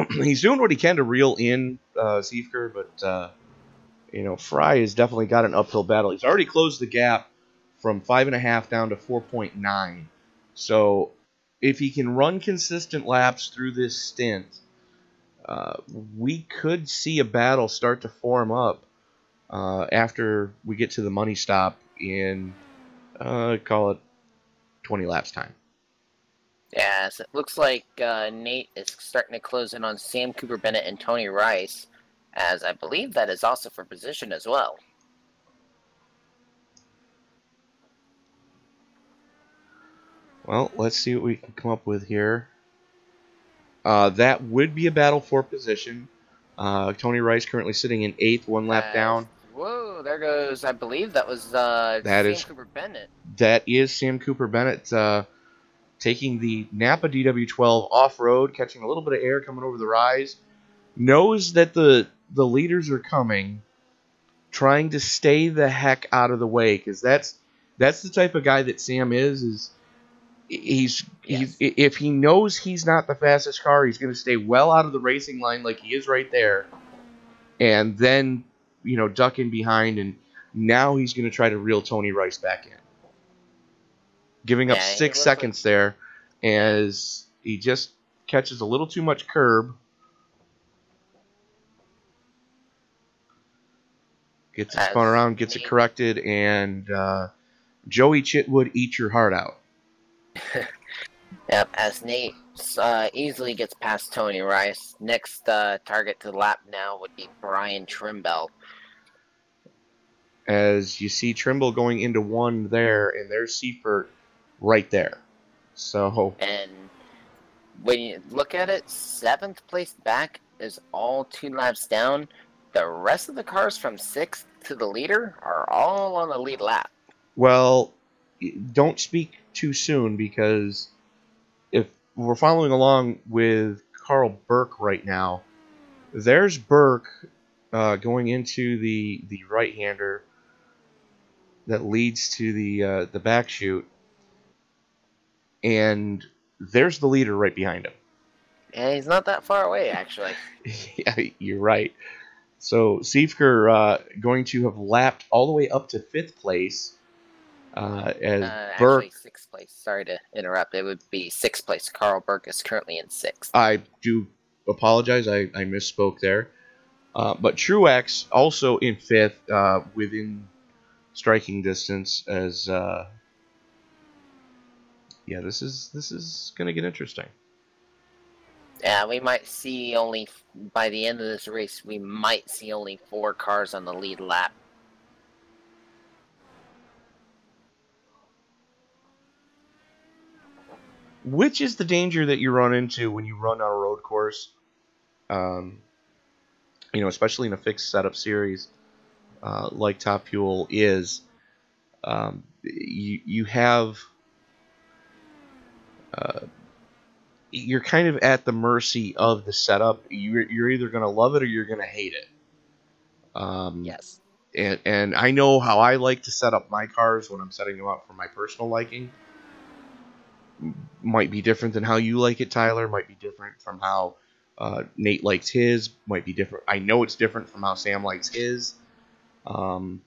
He's doing what he can to reel in Seifker, but Fry has definitely got an uphill battle. He's already closed the gap from 5.5 down to 4.9. So if he can run consistent laps through this stint, we could see a battle start to form up after we get to the money stop in, call it 20 laps time. Yes, it looks like Nate is starting to close in on Sam Cooper Bennett and Tony Rice, as I believe that is also for position as well. Well, let's see what we can come up with here. That would be a battle for position. Tony Rice currently sitting in 8th, 1 lap down. Whoa, there goes, I believe that was Sam Cooper Bennett. That is Sam Cooper Bennett taking the Napa DW12 off-road, catching a little bit of air coming over the rise. Knows that the leaders are coming, trying to stay the heck out of the way, because that's the type of guy that Sam is if he knows he's not the fastest car, he's going to stay well out of the racing line like he is right there, and then duck in behind and Now he's going to try to reel Tony Rice back in. Giving up 6 seconds there as he just catches a little too much curb. Gets it spun around, gets it corrected, and Joey Chitwood, eat your heart out. Yep, as Nate easily gets past Tony Rice. Next target to the lap now would be Brian Trimble. As you see Trimble going into 1 there, and there's Seifert right there. So, and when you look at it, 7th place back is all 2 laps down. The rest of the cars from 6th to the leader are all on the lead lap. Well, don't speak too soon, because if we're following along with Carl Burke right now, there's Burke going into the right-hander that leads to the back chute, and there's the leader right behind him. Yeah, he's not that far away, actually. Yeah, you're right. So Seifert going to have lapped all the way up to 5th place. As Burke, actually 6th place. Sorry to interrupt. It would be 6th place. Carl Burke is currently in 6th. I do apologize. I misspoke there. But Truex also in 5th, within striking distance. As yeah, this is going to get interesting. Yeah, we might see only, by the end of this race, we might see only 4 cars on the lead lap. Which is the danger that you run into when you run on a road course, especially in a fixed setup series like Top Fuel is. You have... you're kind of at the mercy of the setup. You're either going to love it or you're going to hate it. Yes. And I know how I like to set up my cars when I'm setting them up for my personal liking. Might be different than how you like it, Tyler. Might be different from how Nate likes his. Might be different. I know it's different from how Sam likes his. And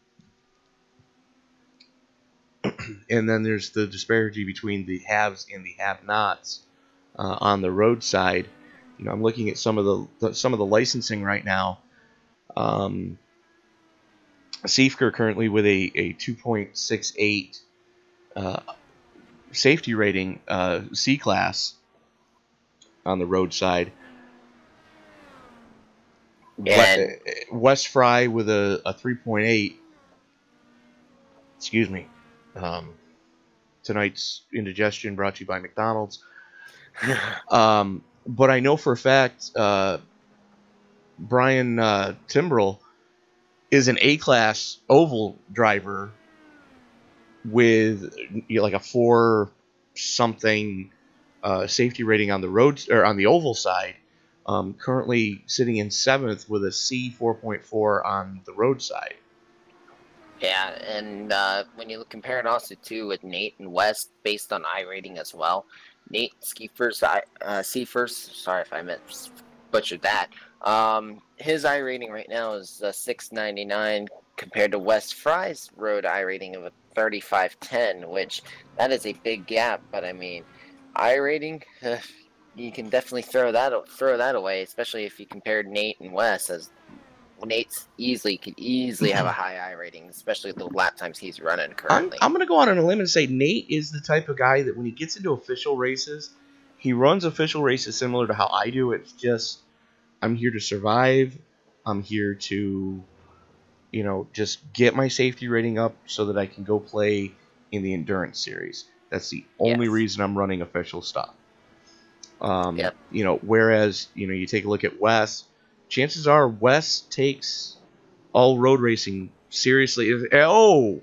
then there's the disparity between the haves and the have-nots on the roadside. I'm looking at some of the licensing right now. Seifert currently with a 2.68 safety rating, C class on the roadside. Yeah. Wes Fry with a 3.8. Excuse me. Tonight's indigestion brought to you by McDonald's. But I know for a fact Brian Timbrell is an A-class oval driver with like a 4-something safety rating on the roads or on the oval side. Currently sitting in 7th with a C 4.4 on the roadside. Yeah, and when you compare it also too with Nate and Wes, based on I rating as well. Nate Seifert, sorry if I butchered that. His I rating right now is 699 compared to Wes Fry's road I rating of a 3510, which that is a big gap. But I mean, I rating, you can definitely throw that away, especially if you compared Nate and Wes, as Nate's could easily have a high I rating, especially the lap times he's running currently. I'm going to go out on a limb and say Nate is the type of guy that when he gets into official races, he runs official races similar to how I do. It's just, I'm here to survive. I'm here to, just get my safety rating up so that I can go play in the endurance series. That's the only reason I'm running official stuff. Whereas, you take a look at Wes, chances are Wes takes all road racing seriously. Ooh,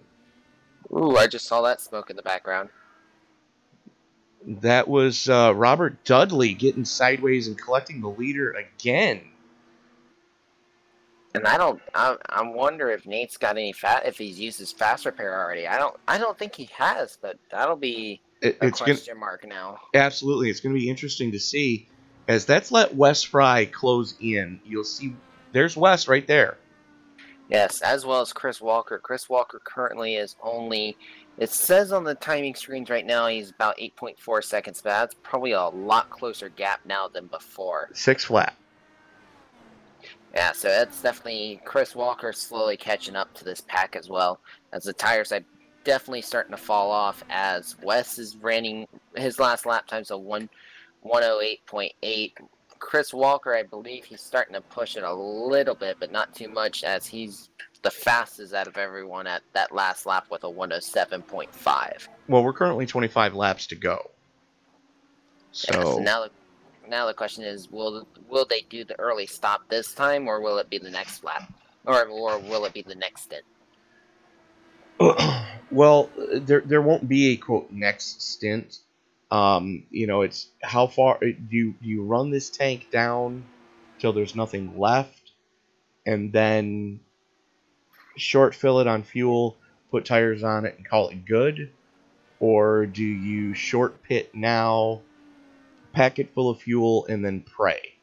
I just saw that smoke in the background. That was Robert Dudley getting sideways and collecting the leader again. And I wonder if Nate's got any if he's used his fast repair already. I don't think he has, but that'll be a question mark now. Absolutely, it's going to be interesting to see. As that's let Wes Fry close in, you'll see there's Wes right there. Yes, as well as Chris Walker. Chris Walker currently is only, it says on the timing screens right now, he's about 8.4 seconds, but that's probably a lot closer gap now than before. 6 flat. Yeah, so that's definitely Chris Walker slowly catching up to this pack as well. As the tires are definitely starting to fall off, as Wes is running his last lap time's a 1:08.8. Chris Walker, I believe he's starting to push it a little bit, but not too much, as he's the fastest out of everyone at that last lap with a 1:07.5. Well, we're currently 25 laps to go. So, Yeah, so now the question is, will they do the early stop this time, or will it be the next lap, or will it be the next stint? well, there won't be a quote next stint. It's how far do you run this tank down till there's nothing left, and then short fill it on fuel, put tires on it, and call it good, or do you short pit now, pack it full of fuel, and then pray?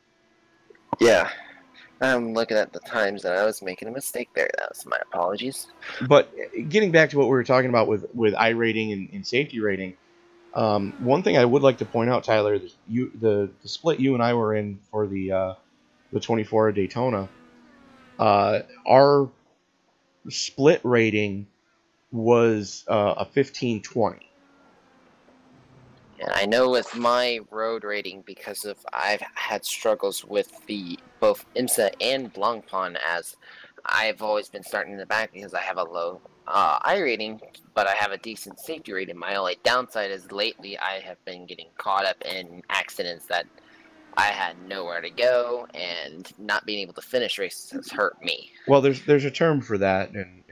Yeah, I'm looking at the times and I was making a mistake there. That was my apologies. But getting back to what we were talking about with I rating and safety rating, one thing I would like to point out, Tyler, the split you and I were in for the 24 at Daytona, our split rating was a 15-20. And I know with my road rating, because of I've had struggles with both IMSA and Blancpain, as I've always been starting in the back because I have a low I rating, but I have a decent safety rating. My only downside is lately I have been getting caught up in accidents that I had nowhere to go, and not being able to finish races has hurt me. Well, there's a term for that, and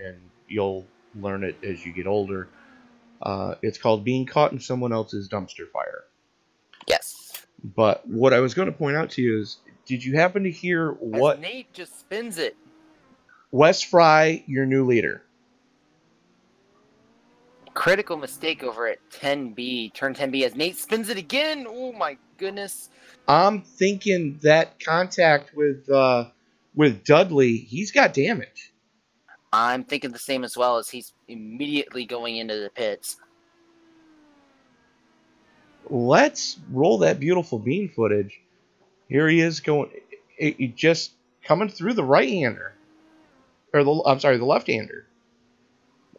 you'll learn it as you get older. It's called being caught in someone else's dumpster fire. Yes. But what I was going to point out to you is, did you happen to hear what... As Nate just spins it. Wes Fry, your new leader. Critical mistake over at 10B, turn 10B, as Nate spins it again. Oh my goodness. I'm thinking that contact with Dudley, he's got damage. I'm thinking the same as well, as he's immediately going into the pits. Let's roll that beautiful beam footage. Here he is going, just coming through the right-hander. Or the left-hander.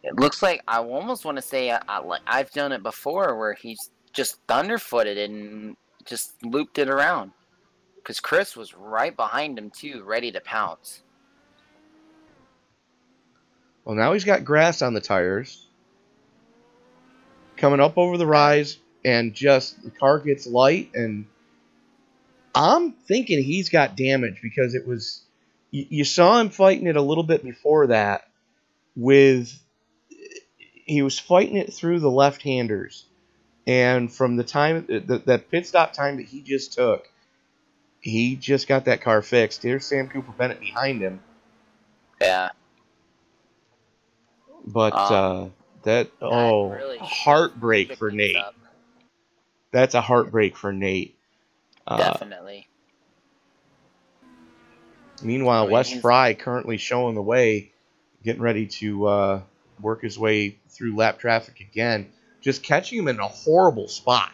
It looks like, I almost want to say, I've done it before, where he's just thunderfooted and just looped it around. Because Chris was right behind him, too, ready to pounce. Well, now he's got grass on the tires. Coming up over the rise, and just the car gets light, and I'm thinking he's got damage, because it was... You saw him fighting it a little bit before that he was fighting it through the left-handers. And from the time, that pit stop time that he just took, he just got that car fixed. There's Sam Cooper Bennett behind him. Yeah. But really heartbreak for Nate. Up. That's a heartbreak for Nate. Definitely. Meanwhile, Wes Fry currently showing the way, getting ready to work his way through lap traffic again. Just catching him in a horrible spot.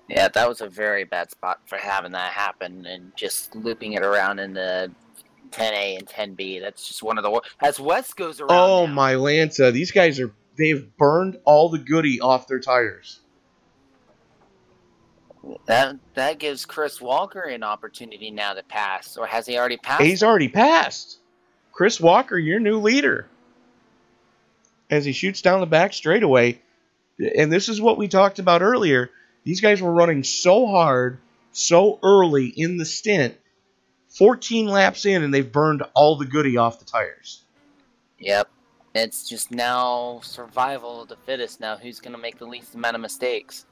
Yeah, that was a very bad spot for having that happen, and just looping it around in the 10A and 10B. That's just one of the... As Wes goes around Oh, now, my Lanza. These guys they've burned all the goodie off their tires. That gives Chris Walker an opportunity now to pass. Or has he already passed? He's already passed. Chris Walker, your new leader. As he shoots down the back straightaway. And this is what we talked about earlier. These guys were running so hard, so early in the stint, 14 laps in, and they've burned all the goodie off the tires. Yep. It's just now survival of the fittest now. Who's going to make the least amount of mistakes?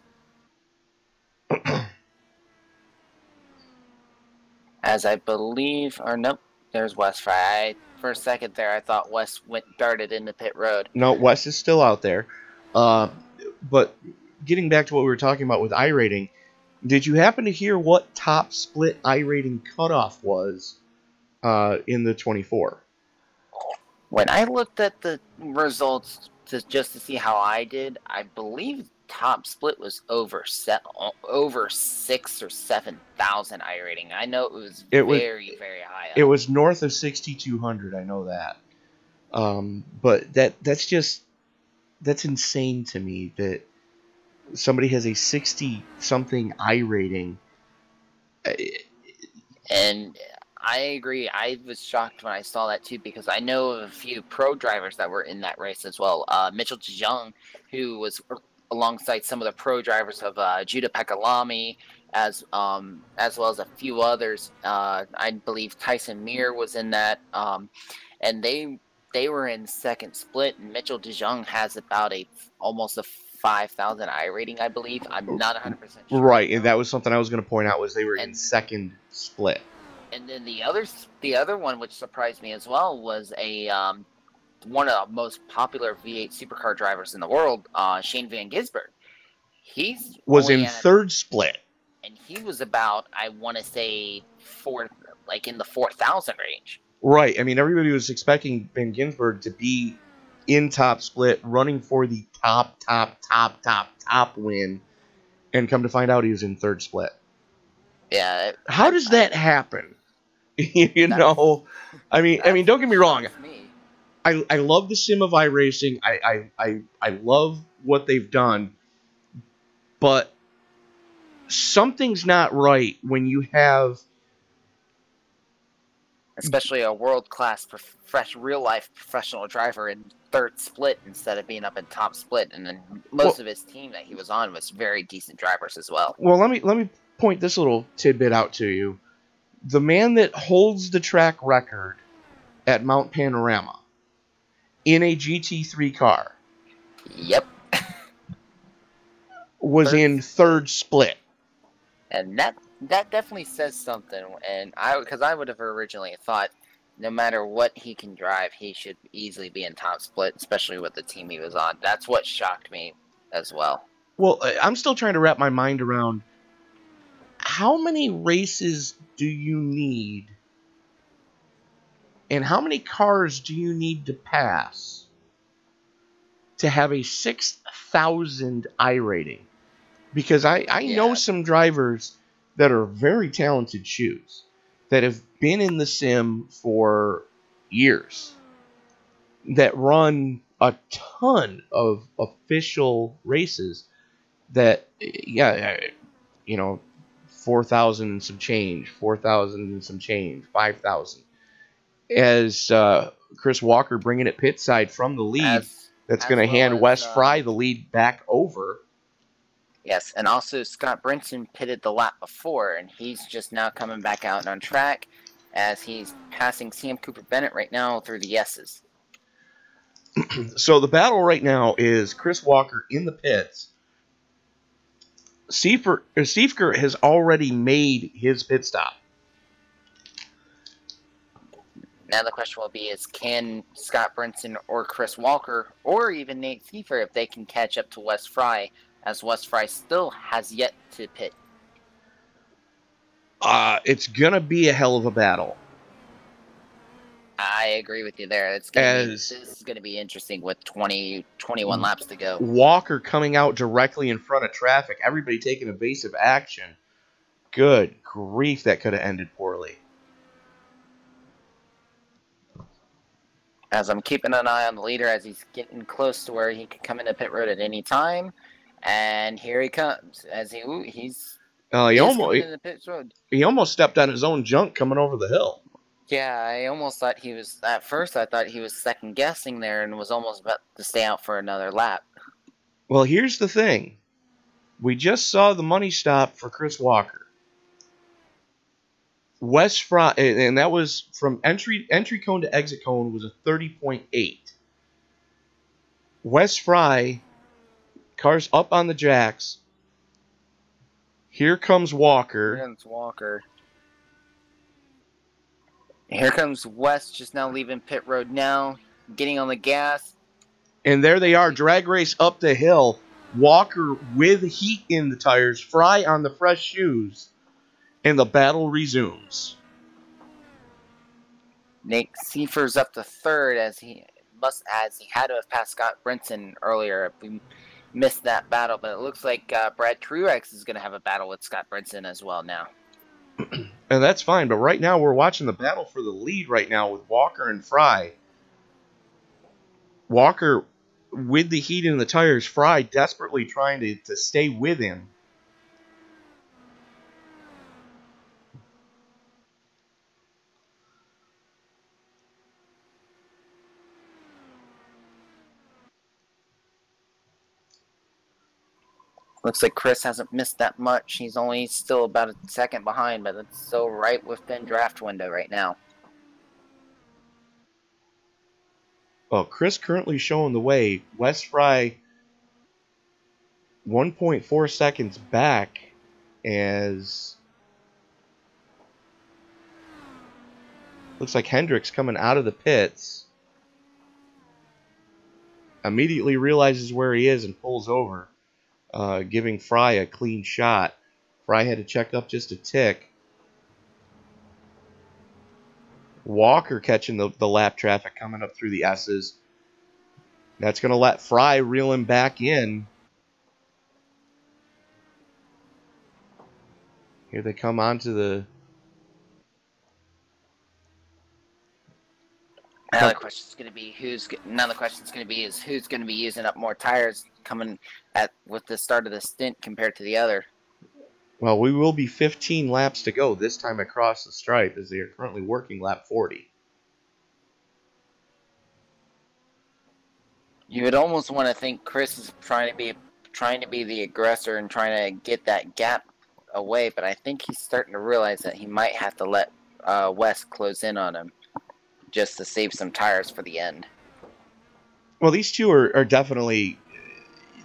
As I believe, or nope, there's Wes Fry. For a second there, I thought Wes darted into pit road. No, Wes is still out there. But getting back to what we were talking about with iRating, did you happen to hear what top split iRating cutoff was in the 24? When I looked at the results just to see how I did, I believe top split was over 6,000 or 7,000 iRating. I know it was very high. It was north of 6,200. I know that. But that's insane to me that somebody has a 60-something iRating. And I agree. I was shocked when I saw that too, because I know of a few pro drivers that were in that race as well. Mitchell Jung, who was alongside some of the pro drivers of Judah Pekalami, as well as a few others. I believe Tyson Meir was in that, and they were in second split. And Mitchell DeJong has about almost a 5,000 iRating, I believe. I'm not 100% sure. Right, and that was something I was going to point out, was they were in second split. And then the other one, which surprised me as well, was one of the most popular V8 supercar drivers in the world, Shane Van Gisbergen. He was in third split, and he was about, I want to say, in the 4,000 range. Right. I mean, everybody was expecting Van Gisbergen to be in top split, running for the top win, and come to find out he was in third split. Yeah. How does that happen? You know, I mean, don't get me wrong. I love the sim of iRacing. I love what they've done, but something's not right when you have, especially a world-class, real-life professional driver in third split instead of being up in top split, and then most of his team that he was on was very decent drivers as well. Well, let me point this little tidbit out to you. The man that holds the track record at Mount Panorama in a GT3 car, yep, was in third split, and that definitely says something. And because I would have originally thought, no matter what he can drive, he should easily be in top split, especially with the team he was on. That's what shocked me as well. Well, I'm still trying to wrap my mind around how many races do you need, and how many cars do you need to pass to have a 6,000 iRating? Because I know some drivers that are very talented shoes that have been in the sim for years, that run a ton of official races that, 4,000 and some change, 4,000 and some change, 5,000. As Chris Walker bringing it pit side from the lead, that's going to hand Wes Fry the lead back over. Yes, and also Scott Brinson pitted the lap before, and he's just now coming back out on track as he's passing Sam Cooper Bennett right now through the S's. So the battle right now is Chris Walker in the pits. Seifert has already made his pit stop. Now the question will be can Scott Brinson or Chris Walker or even Nate Seifert, if they can catch up to Wes Fry, as Wes Fry still has yet to pit. It's going to be a hell of a battle. I agree with you there. This is going to be interesting with 21 laps to go. Walker coming out directly in front of traffic. Everybody taking evasive action. Good grief, that could have ended poorly. As I'm keeping an eye on the leader as he's getting close to where he can come into pit road at any time. And here he comes. He almost stepped on his own junk coming over the hill. Yeah, I almost thought at first I thought he was second guessing there and was almost about to stay out for another lap. Well, here's the thing. We just saw the money stop for Chris Walker. Wes Fry, and that was from entry cone to exit cone, was a 30.8. Wes Fry, car's up on the jacks. Here comes Walker. Here comes Wes, just now leaving pit road now, getting on the gas. And there they are, drag race up the hill. Walker with heat in the tires, Fry on the fresh shoes, and the battle resumes. Nick Seifer's up to third as he had to have passed Scott Brinson earlier. We missed that battle, but it looks like Brad Truex is going to have a battle with Scott Brinson as well now. And that's fine, but right now we're watching the battle for the lead right now with Walker and Fry. Walker with the heat in the tires, Fry desperately trying to stay with him. Looks like Chris hasn't missed that much. He's only still about a second behind, but it's still right within draft window right now. Well, Chris currently showing the way. Wes Fry 1.4 seconds back as looks like Hendricks coming out of the pits. Immediately realizes where he is and pulls over, giving Fry a clean shot. Fry had to check up just a tick. Walker catching the lap traffic coming up through the S's. That's going to let Fry reel him back in. Here they come onto the... Now the question's going to be who's going to be using up more tires coming with the start of the stint compared to the other. Well, we will be 15 laps to go this time across the stripe as they are currently working lap 40. You would almost want to think Chris is trying to be the aggressor and trying to get that gap away, but I think he's starting to realize that he might have to let Wes close in on him just to save some tires for the end. Well, these two are definitely...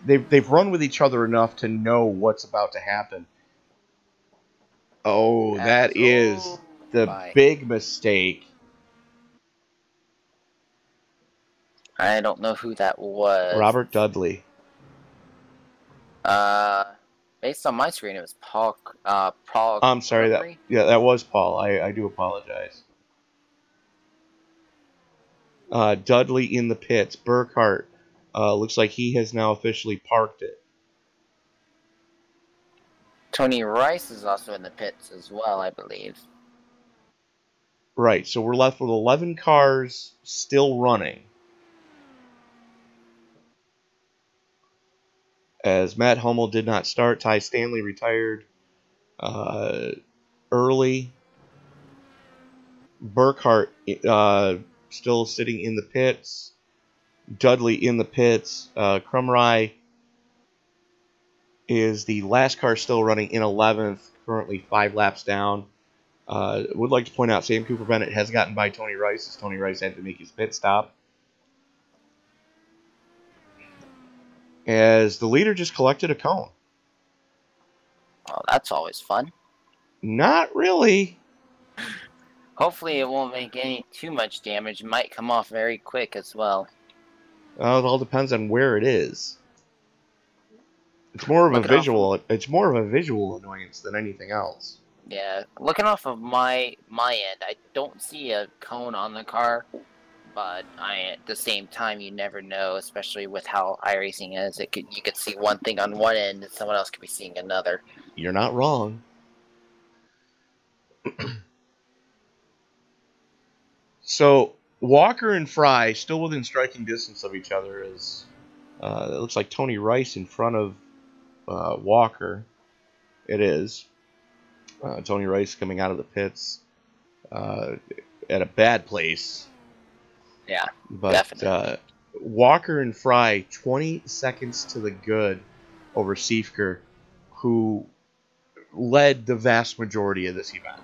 They've run with each other enough to know what's about to happen. Oh, that is the big mistake. I don't know who that was. Robert Dudley. Based on my screen, it was Paul. I'm sorry. That was Paul. I do apologize. Dudley in the pits. Burkhart looks like he has now officially parked it. Tony Rice is also in the pits as well, I believe. Right, so we're left with 11 cars still running. As Matt Hummel did not start, Ty Stanley retired early. Burkhart still sitting in the pits. Dudley in the pits. Krumrei is the last car still running in 11th, currently 5 laps down. Would like to point out Sam Cooper Bennett has gotten by Tony Rice as Tony Rice had to make his pit stop. As the leader just collected a cone. Oh, that's always fun. Not really. Hopefully it won't make too much damage. It might come off very quick as well. Well, it all depends on where it is. It's more of a visual. It's more of a visual annoyance than anything else. Yeah, looking off of my end, I don't see a cone on the car, but at the same time, you never know, especially with how iRacing is. You could see one thing on one end, and someone else could be seeing another. You're not wrong. So Walker and Fry still within striking distance of each other. As it looks like Tony Rice in front of Walker. It is. Tony Rice coming out of the pits at a bad place. Yeah, but definitely. Walker and Fry 20 seconds to the good over Siefker, who led the vast majority of this event.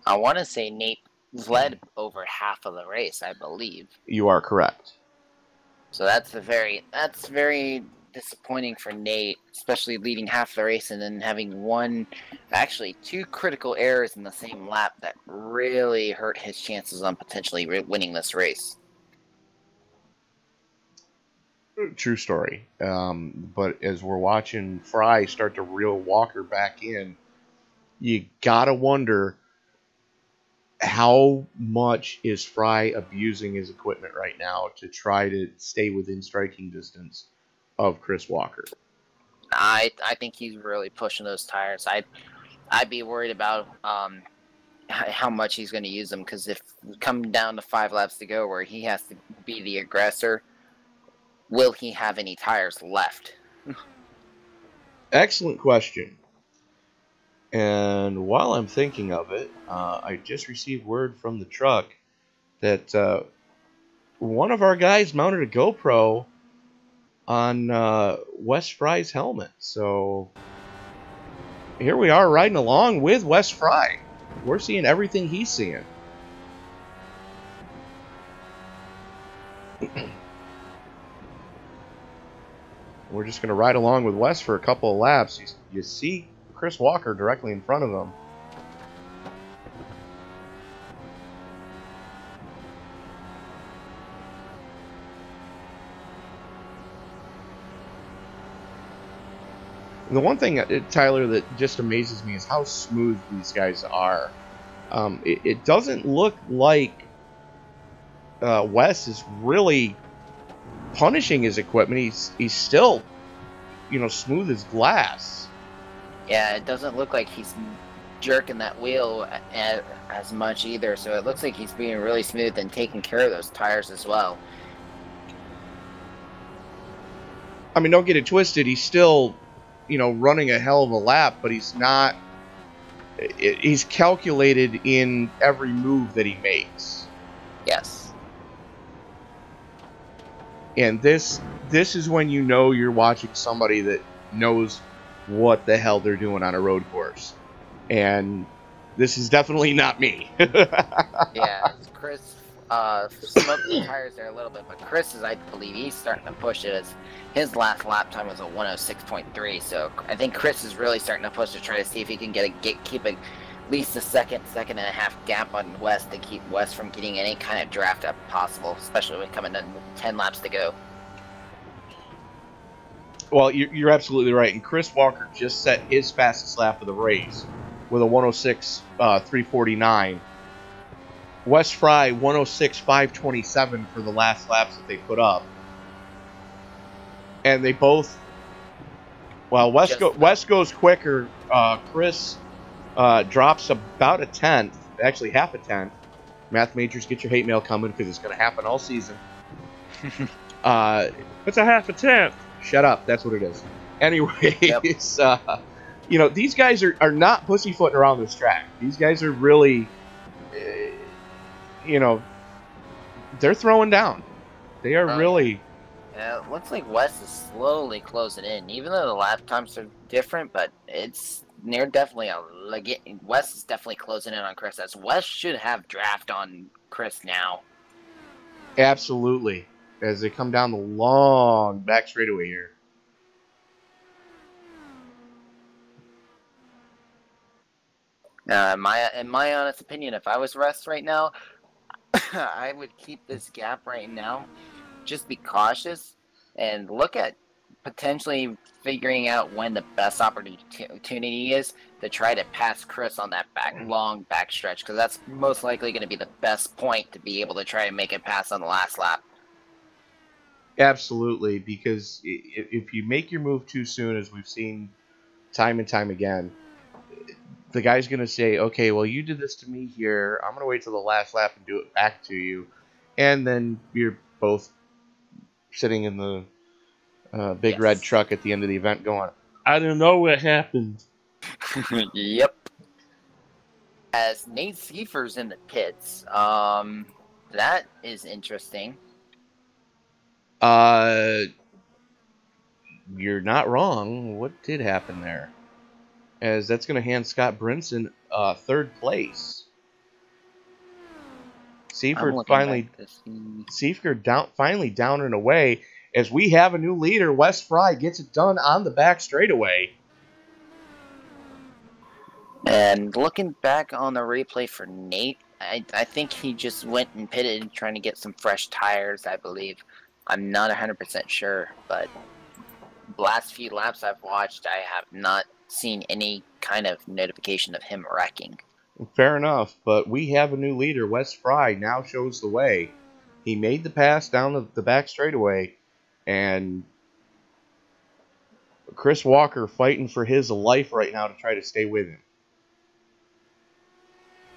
I want to say Nate led over half of the race, I believe. You are correct. So that's very disappointing for Nate, especially leading half the race and then having two critical errors in the same lap that really hurt his chances on potentially winning this race. True story. But as we're watching Fry start to reel Walker back in, you gotta wonder how much is Fry abusing his equipment right now to try to stay within striking distance of Chris Walker? I think he's really pushing those tires. I'd be worried about how much he's going to use them, because if coming down to 5 laps to go where he has to be the aggressor, will he have any tires left? Excellent question. And while I'm thinking of it, I just received word from the truck that one of our guys mounted a GoPro on Wes Fry's helmet. So here we are riding along with Wes Fry. We're seeing everything he's seeing. We're just going to ride along with Wes for a couple of laps. You see Chris Walker directly in front of him. The one thing, Tyler, that just amazes me is how smooth these guys are. It doesn't look like Wes is really punishing his equipment. He's still, smooth as glass. Yeah, it doesn't look like he's jerking that wheel as much either, so it looks like he's being really smooth and taking care of those tires as well. I mean, don't get it twisted. He's still, running a hell of a lap, but he's not. He's calculated in every move that he makes. Yes. And this is when you know you're watching somebody that knows what the hell they're doing on a road course. And this is definitely not me. Yeah, Chris smoked the tires there a little bit, but Chris I believe he's starting to push it. As his last lap time was a 106.3, so I think Chris is really starting to push to try to see if he can keep at least a second and a half gap on Wes to keep Wes from getting any kind of draft up possible, especially when coming to 10 laps to go. Well, you're absolutely right. And Chris Walker just set his fastest lap of the race with a 106.349. Wes Fry 106.527 for the last laps that they put up. And they both, well, Wes goes quicker. Chris drops about a tenth, actually half a tenth. Math majors, get your hate mail coming because it's going to happen all season. It's a half a tenth. Shut up. That's what it is. Anyways, yep. These guys are not pussyfooting around this track. These guys are really, they're throwing down. They are really. Yeah, it looks like Wes is slowly closing in, even though the lap times are different, but they're definitely Wes is definitely closing in on Chris. As Wes should have draft on Chris now. Absolutely. As they come down the long back straightaway here. In my honest opinion, if I was Wes right now, I would keep this gap right now. Just be cautious and look at potentially figuring out when the best opportunity is to try to pass Chris on that long back stretch, because that's most likely going to be the best point to be able to try and make it pass on the last lap. Absolutely, because if you make your move too soon, as we've seen time and time again, the guy's going to say, okay, well, you did this to me here. I'm going to wait till the last lap and do it back to you. And then you're both sitting in the big red truck at the end of the event going, I don't know what happened. Yep. As Nate Seifer's in the pits, that is interesting. You're not wrong. What did happen there? As that's going to hand Scott Brinson third place. Seifer finally down and away. As we have a new leader, Wes Fry gets it done on the back straightaway. And looking back on the replay for Nate, I think he just went and pitted trying to get some fresh tires, I believe. I'm not 100% sure, but the last few laps I've watched, I have not seen any kind of notification of him wrecking. Fair enough, but we have a new leader. Wes Fry now shows the way. He made the pass down the back straightaway, and Chris Walker fighting for his life right now to try to stay with him.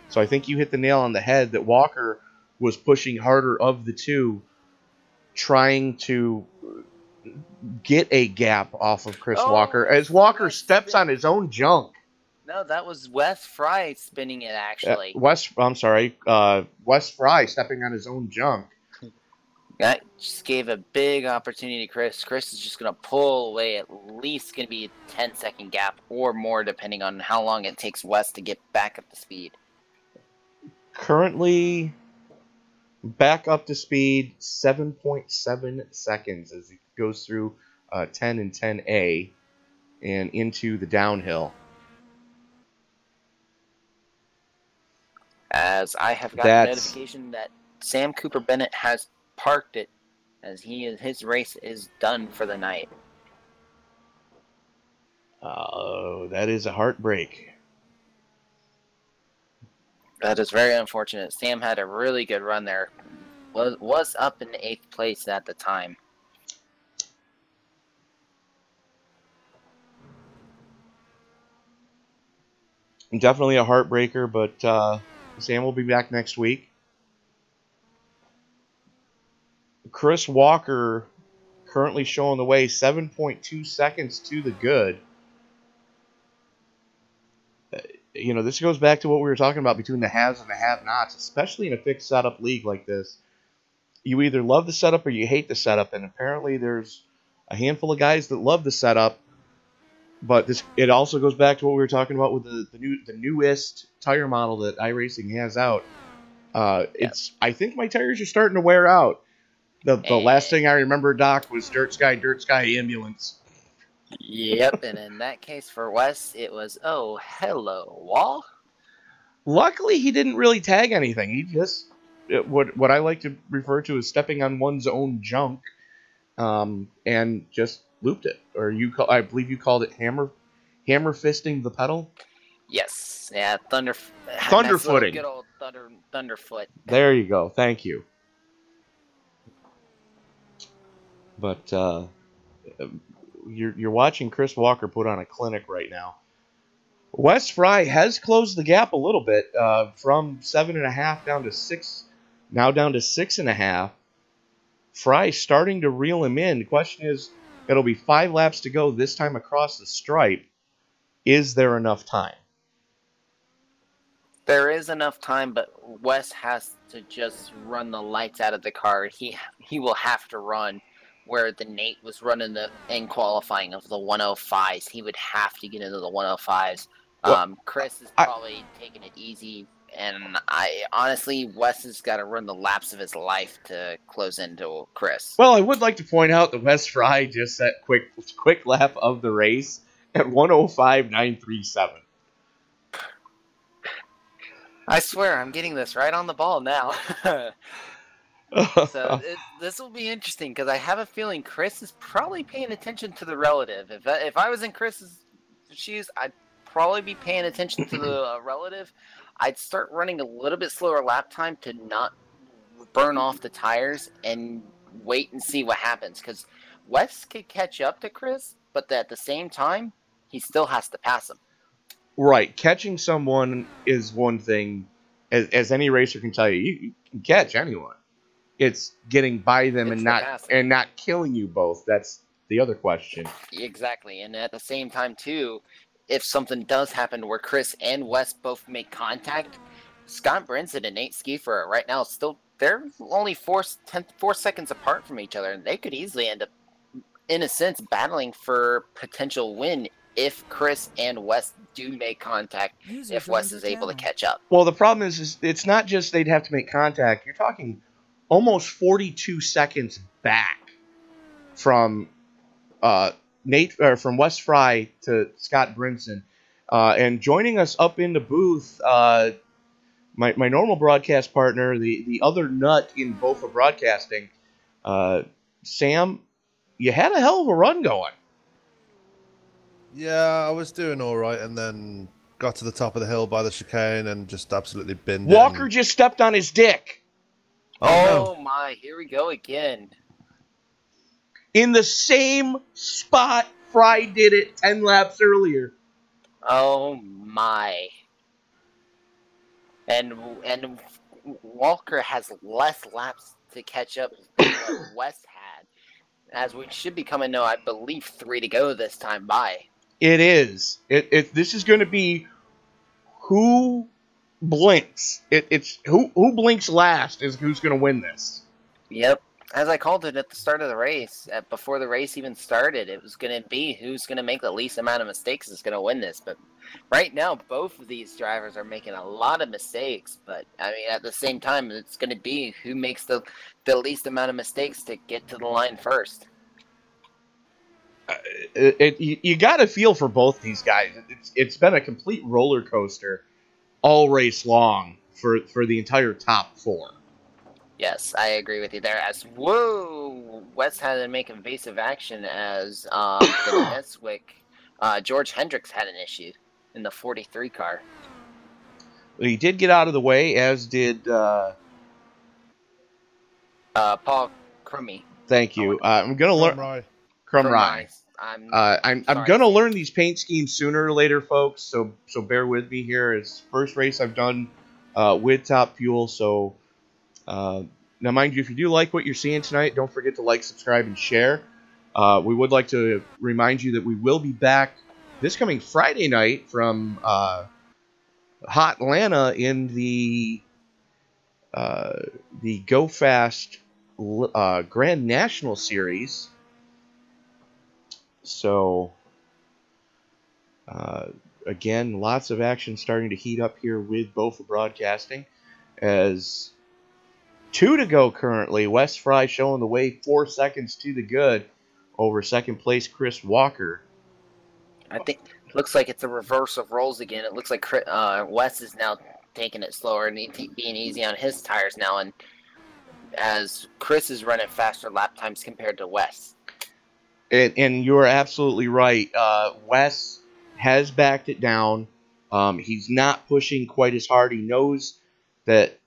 So I think you hit the nail on the head that Walker was pushing harder of the two, trying to get a gap off of Chris Walker as Walker steps on his own junk. No, that was Wes Fry spinning it, actually. Wes Fry stepping on his own junk. That just gave a big opportunity to Chris. Chris is just going to pull away. At least going to be a 10-second gap or more, depending on how long it takes Wes to get back up to speed. Currently, back up to speed, 7.7 seconds as he goes through 10 and 10A and into the downhill. As I have got a notification that Sam Cooper Bennett has parked it, as his race is done for the night. Oh, that is a heartbreak. That is very unfortunate. Sam had a really good run there. Was up in 8th place at the time. Definitely a heartbreaker, but Sam will be back next week. Chris Walker currently showing the way, 7.2 seconds to the good. You know, this goes back to what we were talking about between the haves and the have-nots, especially in a fixed setup league like this. You either love the setup or you hate the setup, and apparently there's a handful of guys that love the setup, but it also goes back to what we were talking about with the newest tire model that Iracing has out. I think my tires are starting to wear out. The last thing I remember, Doc, was Dirt Sky Ambulance. Yep, and in that case for Wes, it was, oh, hello, wall. Luckily, he didn't really tag anything. He just, what I like to refer to as stepping on one's own junk, and just looped it. Or I believe you called it hammer fisting the pedal. Yes, yeah, thunderfooting. Good old thunderfoot. There you go. Thank you. But you're watching Chris Walker put on a clinic right now. Wes Fry has closed the gap a little bit from 7.5 down to 6, now down to 6.5. Fry starting to reel him in. The question is, it'll be 5 laps to go this time across the stripe. Is there enough time? There is enough time, but Wes has to just run the lights out of the car. He will have to run where the Nate was running in qualifying of the 105s. He would have to get into the 105s. Chris is probably taking it easy, and honestly, Wes has got to run the laps of his life to close into Chris. Well, I would like to point out that Wes Fry just set quick lap of the race at 105.937. I swear, I'm getting this right on the ball now. So this will be interesting because I have a feeling Chris is probably paying attention to the relative. If I was in Chris's shoes, I'd probably be paying attention to the relative. I'd start running a little bit slower lap time to not burn off the tires and wait and see what happens. Because Wes could catch up to Chris, but at the same time, he still has to pass him. Right. Catching someone is one thing. As any racer can tell you, you can catch anyone. It's getting by them and not killing you both. That's the other question. Exactly. And at the same time, too, if something does happen where Chris and Wes both make contact, Scott Brinson and Nate Skiefer right now they're only 4 seconds apart from each other, and they could easily end up, in a sense, battling for potential win if Chris and Wes do make contact, if Wes is able to catch up. Well, the problem is it's not just they'd have to make contact. You're talking almost 42 seconds back from from Wes Fry to Scott Brinson. And joining us up in the booth, my normal broadcast partner, the other nut in BOFA broadcasting, Sam, you had a hell of a run going. Yeah, I was doing all right, and then got to the top of the hill by the chicane and just absolutely binned Walker it. just stepped on his dick. Oh my, here we go again. In the same spot Fry did it 10 laps earlier. Oh my. And Walker has less laps to catch up than what West had. As we should be coming to, I believe, 3 to go this time by. It is. This is going to be who blinks. It's who blinks last is who's going to win this. Yep. As I called it at the start of the race, before the race even started, it was going to be who's going to make the least amount of mistakes is going to win this. But right now, both of these drivers are making a lot of mistakes. But, I mean, at the same time, it's going to be who makes the least amount of mistakes to get to the line first. You got to feel for both these guys. It's been a complete roller coaster all race long for the entire top 4. Yes, I agree with you there. As West had to make invasive action as the Neswick, George Hendricks had an issue in the 43 car. Well, he did get out of the way, as did Paul Crummy. Thank you. I'm gonna learn Crumry. I'm gonna learn these paint schemes sooner or later, folks. So bear with me here. It's first race I've done with Top Fuel. So now, mind you, if you do like what you're seeing tonight, don't forget to like, subscribe, and share. We would like to remind you that we will be back this coming Friday night from Hot Atlanta in the Go Fast Grand National Series. So, again, lots of action starting to heat up here with BOFA Broadcasting. As 2 to go currently, Wes Fry showing the way 4 seconds to the good over second place Chris Walker. I think it looks like it's a reverse of roles again. It looks like Wes is now taking it slower and being easy on his tires now, and as Chris is running faster lap times compared to Wes. And you're absolutely right. Wes has backed it down. He's not pushing quite as hard. He knows that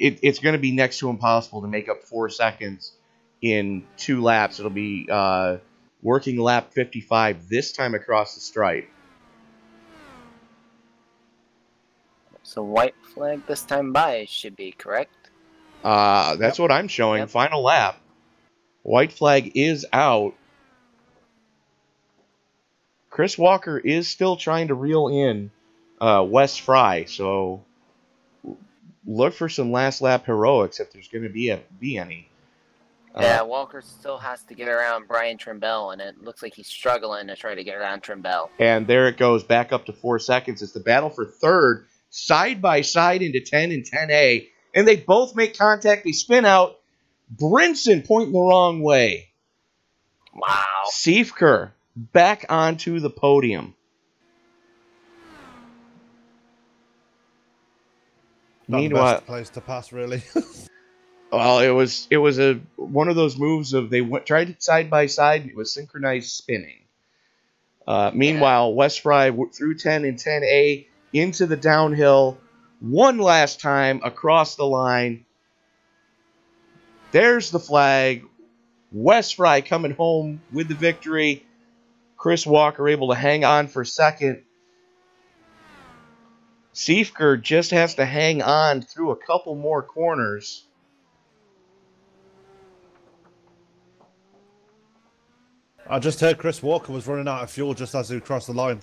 it's going to be next to impossible to make up 4 seconds in 2 laps. It'll be working lap 55 this time across the stripe. So white flag this time by should be correct. That's what I'm showing. Yep. Final lap. White flag is out. Chris Walker is still trying to reel in Wes Fry, so look for some last lap heroics if there's going to be any. Yeah, Walker still has to get around Brian Trimble, and it looks like he's struggling to try to get around Trimble. And there it goes, back up to 4 seconds. It's the battle for third, side by side into 10 and 10A, and they both make contact. They spin out. Brinson pointing the wrong way. Wow. Siefker back onto the podium. Not Meanwhile, the best place to pass, really. Well, it was one of those moves of they tried it side by side. And it was synchronized spinning. Meanwhile, Wes Fry through 10 and 10A into the downhill one last time across the line. There's the flag. Wes Fry coming home with the victory. Chris Walker able to hang on for second. Siefker just has to hang on through a couple more corners. I just heard Chris Walker was running out of fuel just as he crossed the line.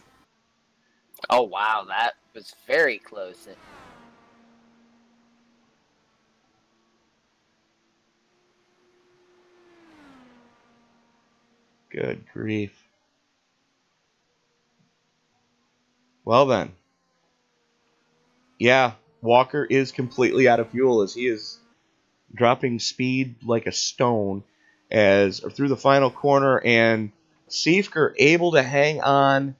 Oh, wow. That was very close. Good grief. Well then. Yeah, Walker is completely out of fuel as he is dropping speed like a stone as through the final corner, and Siefker able to hang on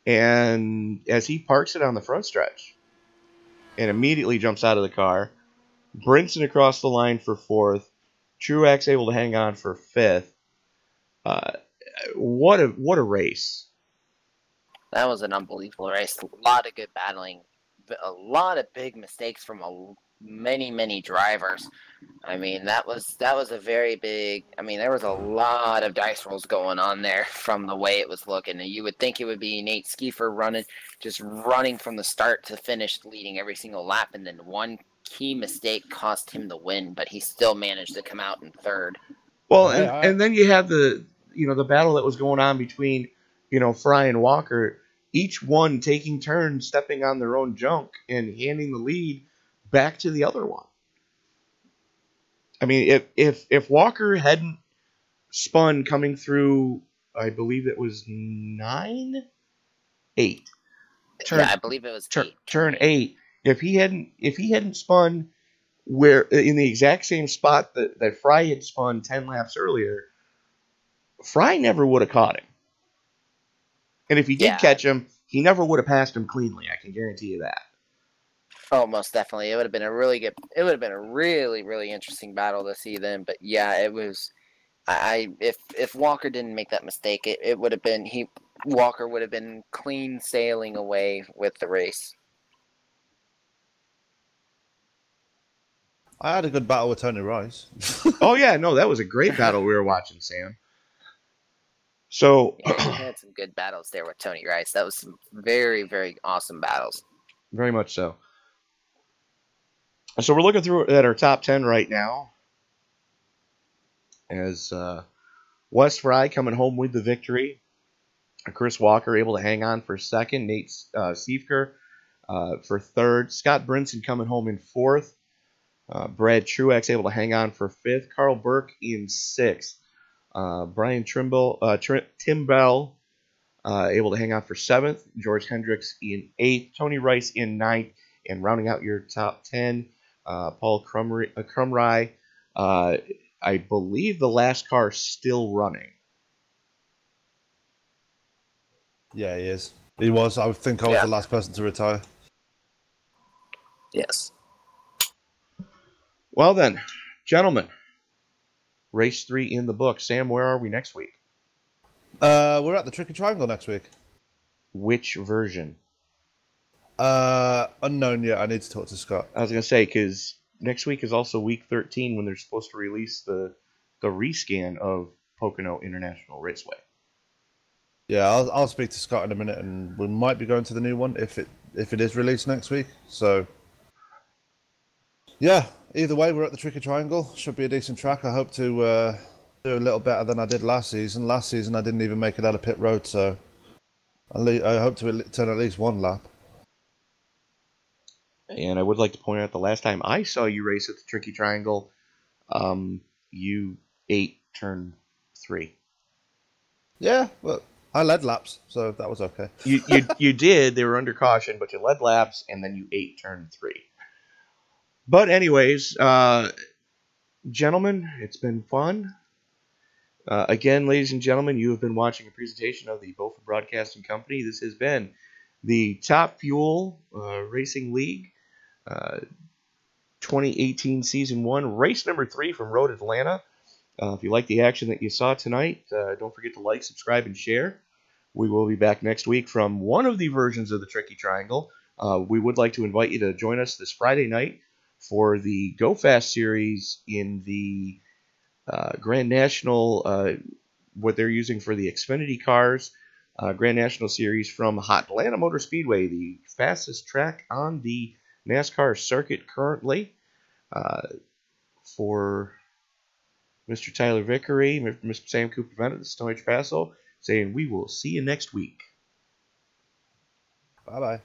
and as he parks it on the front stretch and immediately jumps out of the car. Brinson across the line for fourth. Truex able to hang on for fifth. What a race. That was an unbelievable race. A lot of good battling, a lot of big mistakes from many drivers. I mean, that was a very big. I mean, there was a lot of dice rolls going on there from the way it was looking. And you would think it would be Nate Skiefer just running from the start to finish, leading every single lap, and then one key mistake cost him the win, but he still managed to come out in third. Well, and then you have the battle that was going on between Fry and Walker, each one taking turns stepping on their own junk and handing the lead back to the other one. I mean, if Walker hadn't spun coming through, I believe it was 8. I believe it was turn 8. If he hadn't spun where in the exact same spot that Fry had spun 10 laps earlier, Fry never would have caught him. And if he did catch him, he never would have passed him cleanly. I can guarantee you that. Oh, most definitely. It would have been a really good. It would have been a really interesting battle to see then. But yeah, it was. If Walker didn't make that mistake, it would have been Walker would have been clean sailing away with the race. I had a good battle with Tony Rice. Oh yeah, no, that was a great battle we were watching, Sam. So yeah, we had some good battles there with Tony Rice. That was some very awesome battles. Very much so. So we're looking through at our top 10 right now. As Wes Fry coming home with the victory. Chris Walker able to hang on for second. Nate Seifker for third. Scott Brinson coming home in fourth. Brad Truex able to hang on for fifth. Carl Burke in sixth. Brian Tim Bell able to hang on for seventh. George Hendricks in eighth. Tony Rice in ninth. And rounding out your top 10, Paul Crumry. I believe the last car is still running. Yeah, he is. He was. I think I was the last person to retire. Yes. Well then, gentlemen, race 3 in the book. Sam, where are we next week? We're at the Tricky Triangle next week. Which version? Unknown yet. I need to talk to Scott. I was going to say, because next week is also week 13 when they're supposed to release the rescan of Pocono International Raceway. Yeah, I'll speak to Scott in a minute, and we might be going to the new one if it is released next week. So, yeah, either way, we're at the Tricky Triangle. Should be a decent track. I hope to do a little better than I did last season. Last season, I didn't even make it out of pit road, so I hope to turn at least one lap. And I would like to point out the last time I saw you race at the Tricky Triangle, you ate turn 3. Yeah, well, I led laps, so that was okay. You did. They were under caution, but you led laps, and then you ate turn 3. But anyways, gentlemen, it's been fun. Again, ladies and gentlemen, you have been watching a presentation of the BOFA Broadcasting Company. This has been the Top Fuel Racing League 2018 Season 1, race number 3 from Road Atlanta. If you like the action that you saw tonight, don't forget to like, subscribe, and share. We will be back next week from one of the versions of the Tricky Triangle. We would like to invite you to join us this Friday night for the Go Fast series in the Grand National, what they're using for the Xfinity cars. Grand National Series from Atlanta Motor Speedway, the fastest track on the NASCAR circuit currently. For Mr. Tyler Vickery, Mr. Sam Cooper Bennett, the Stone Age Paso, saying we will see you next week. Bye-bye.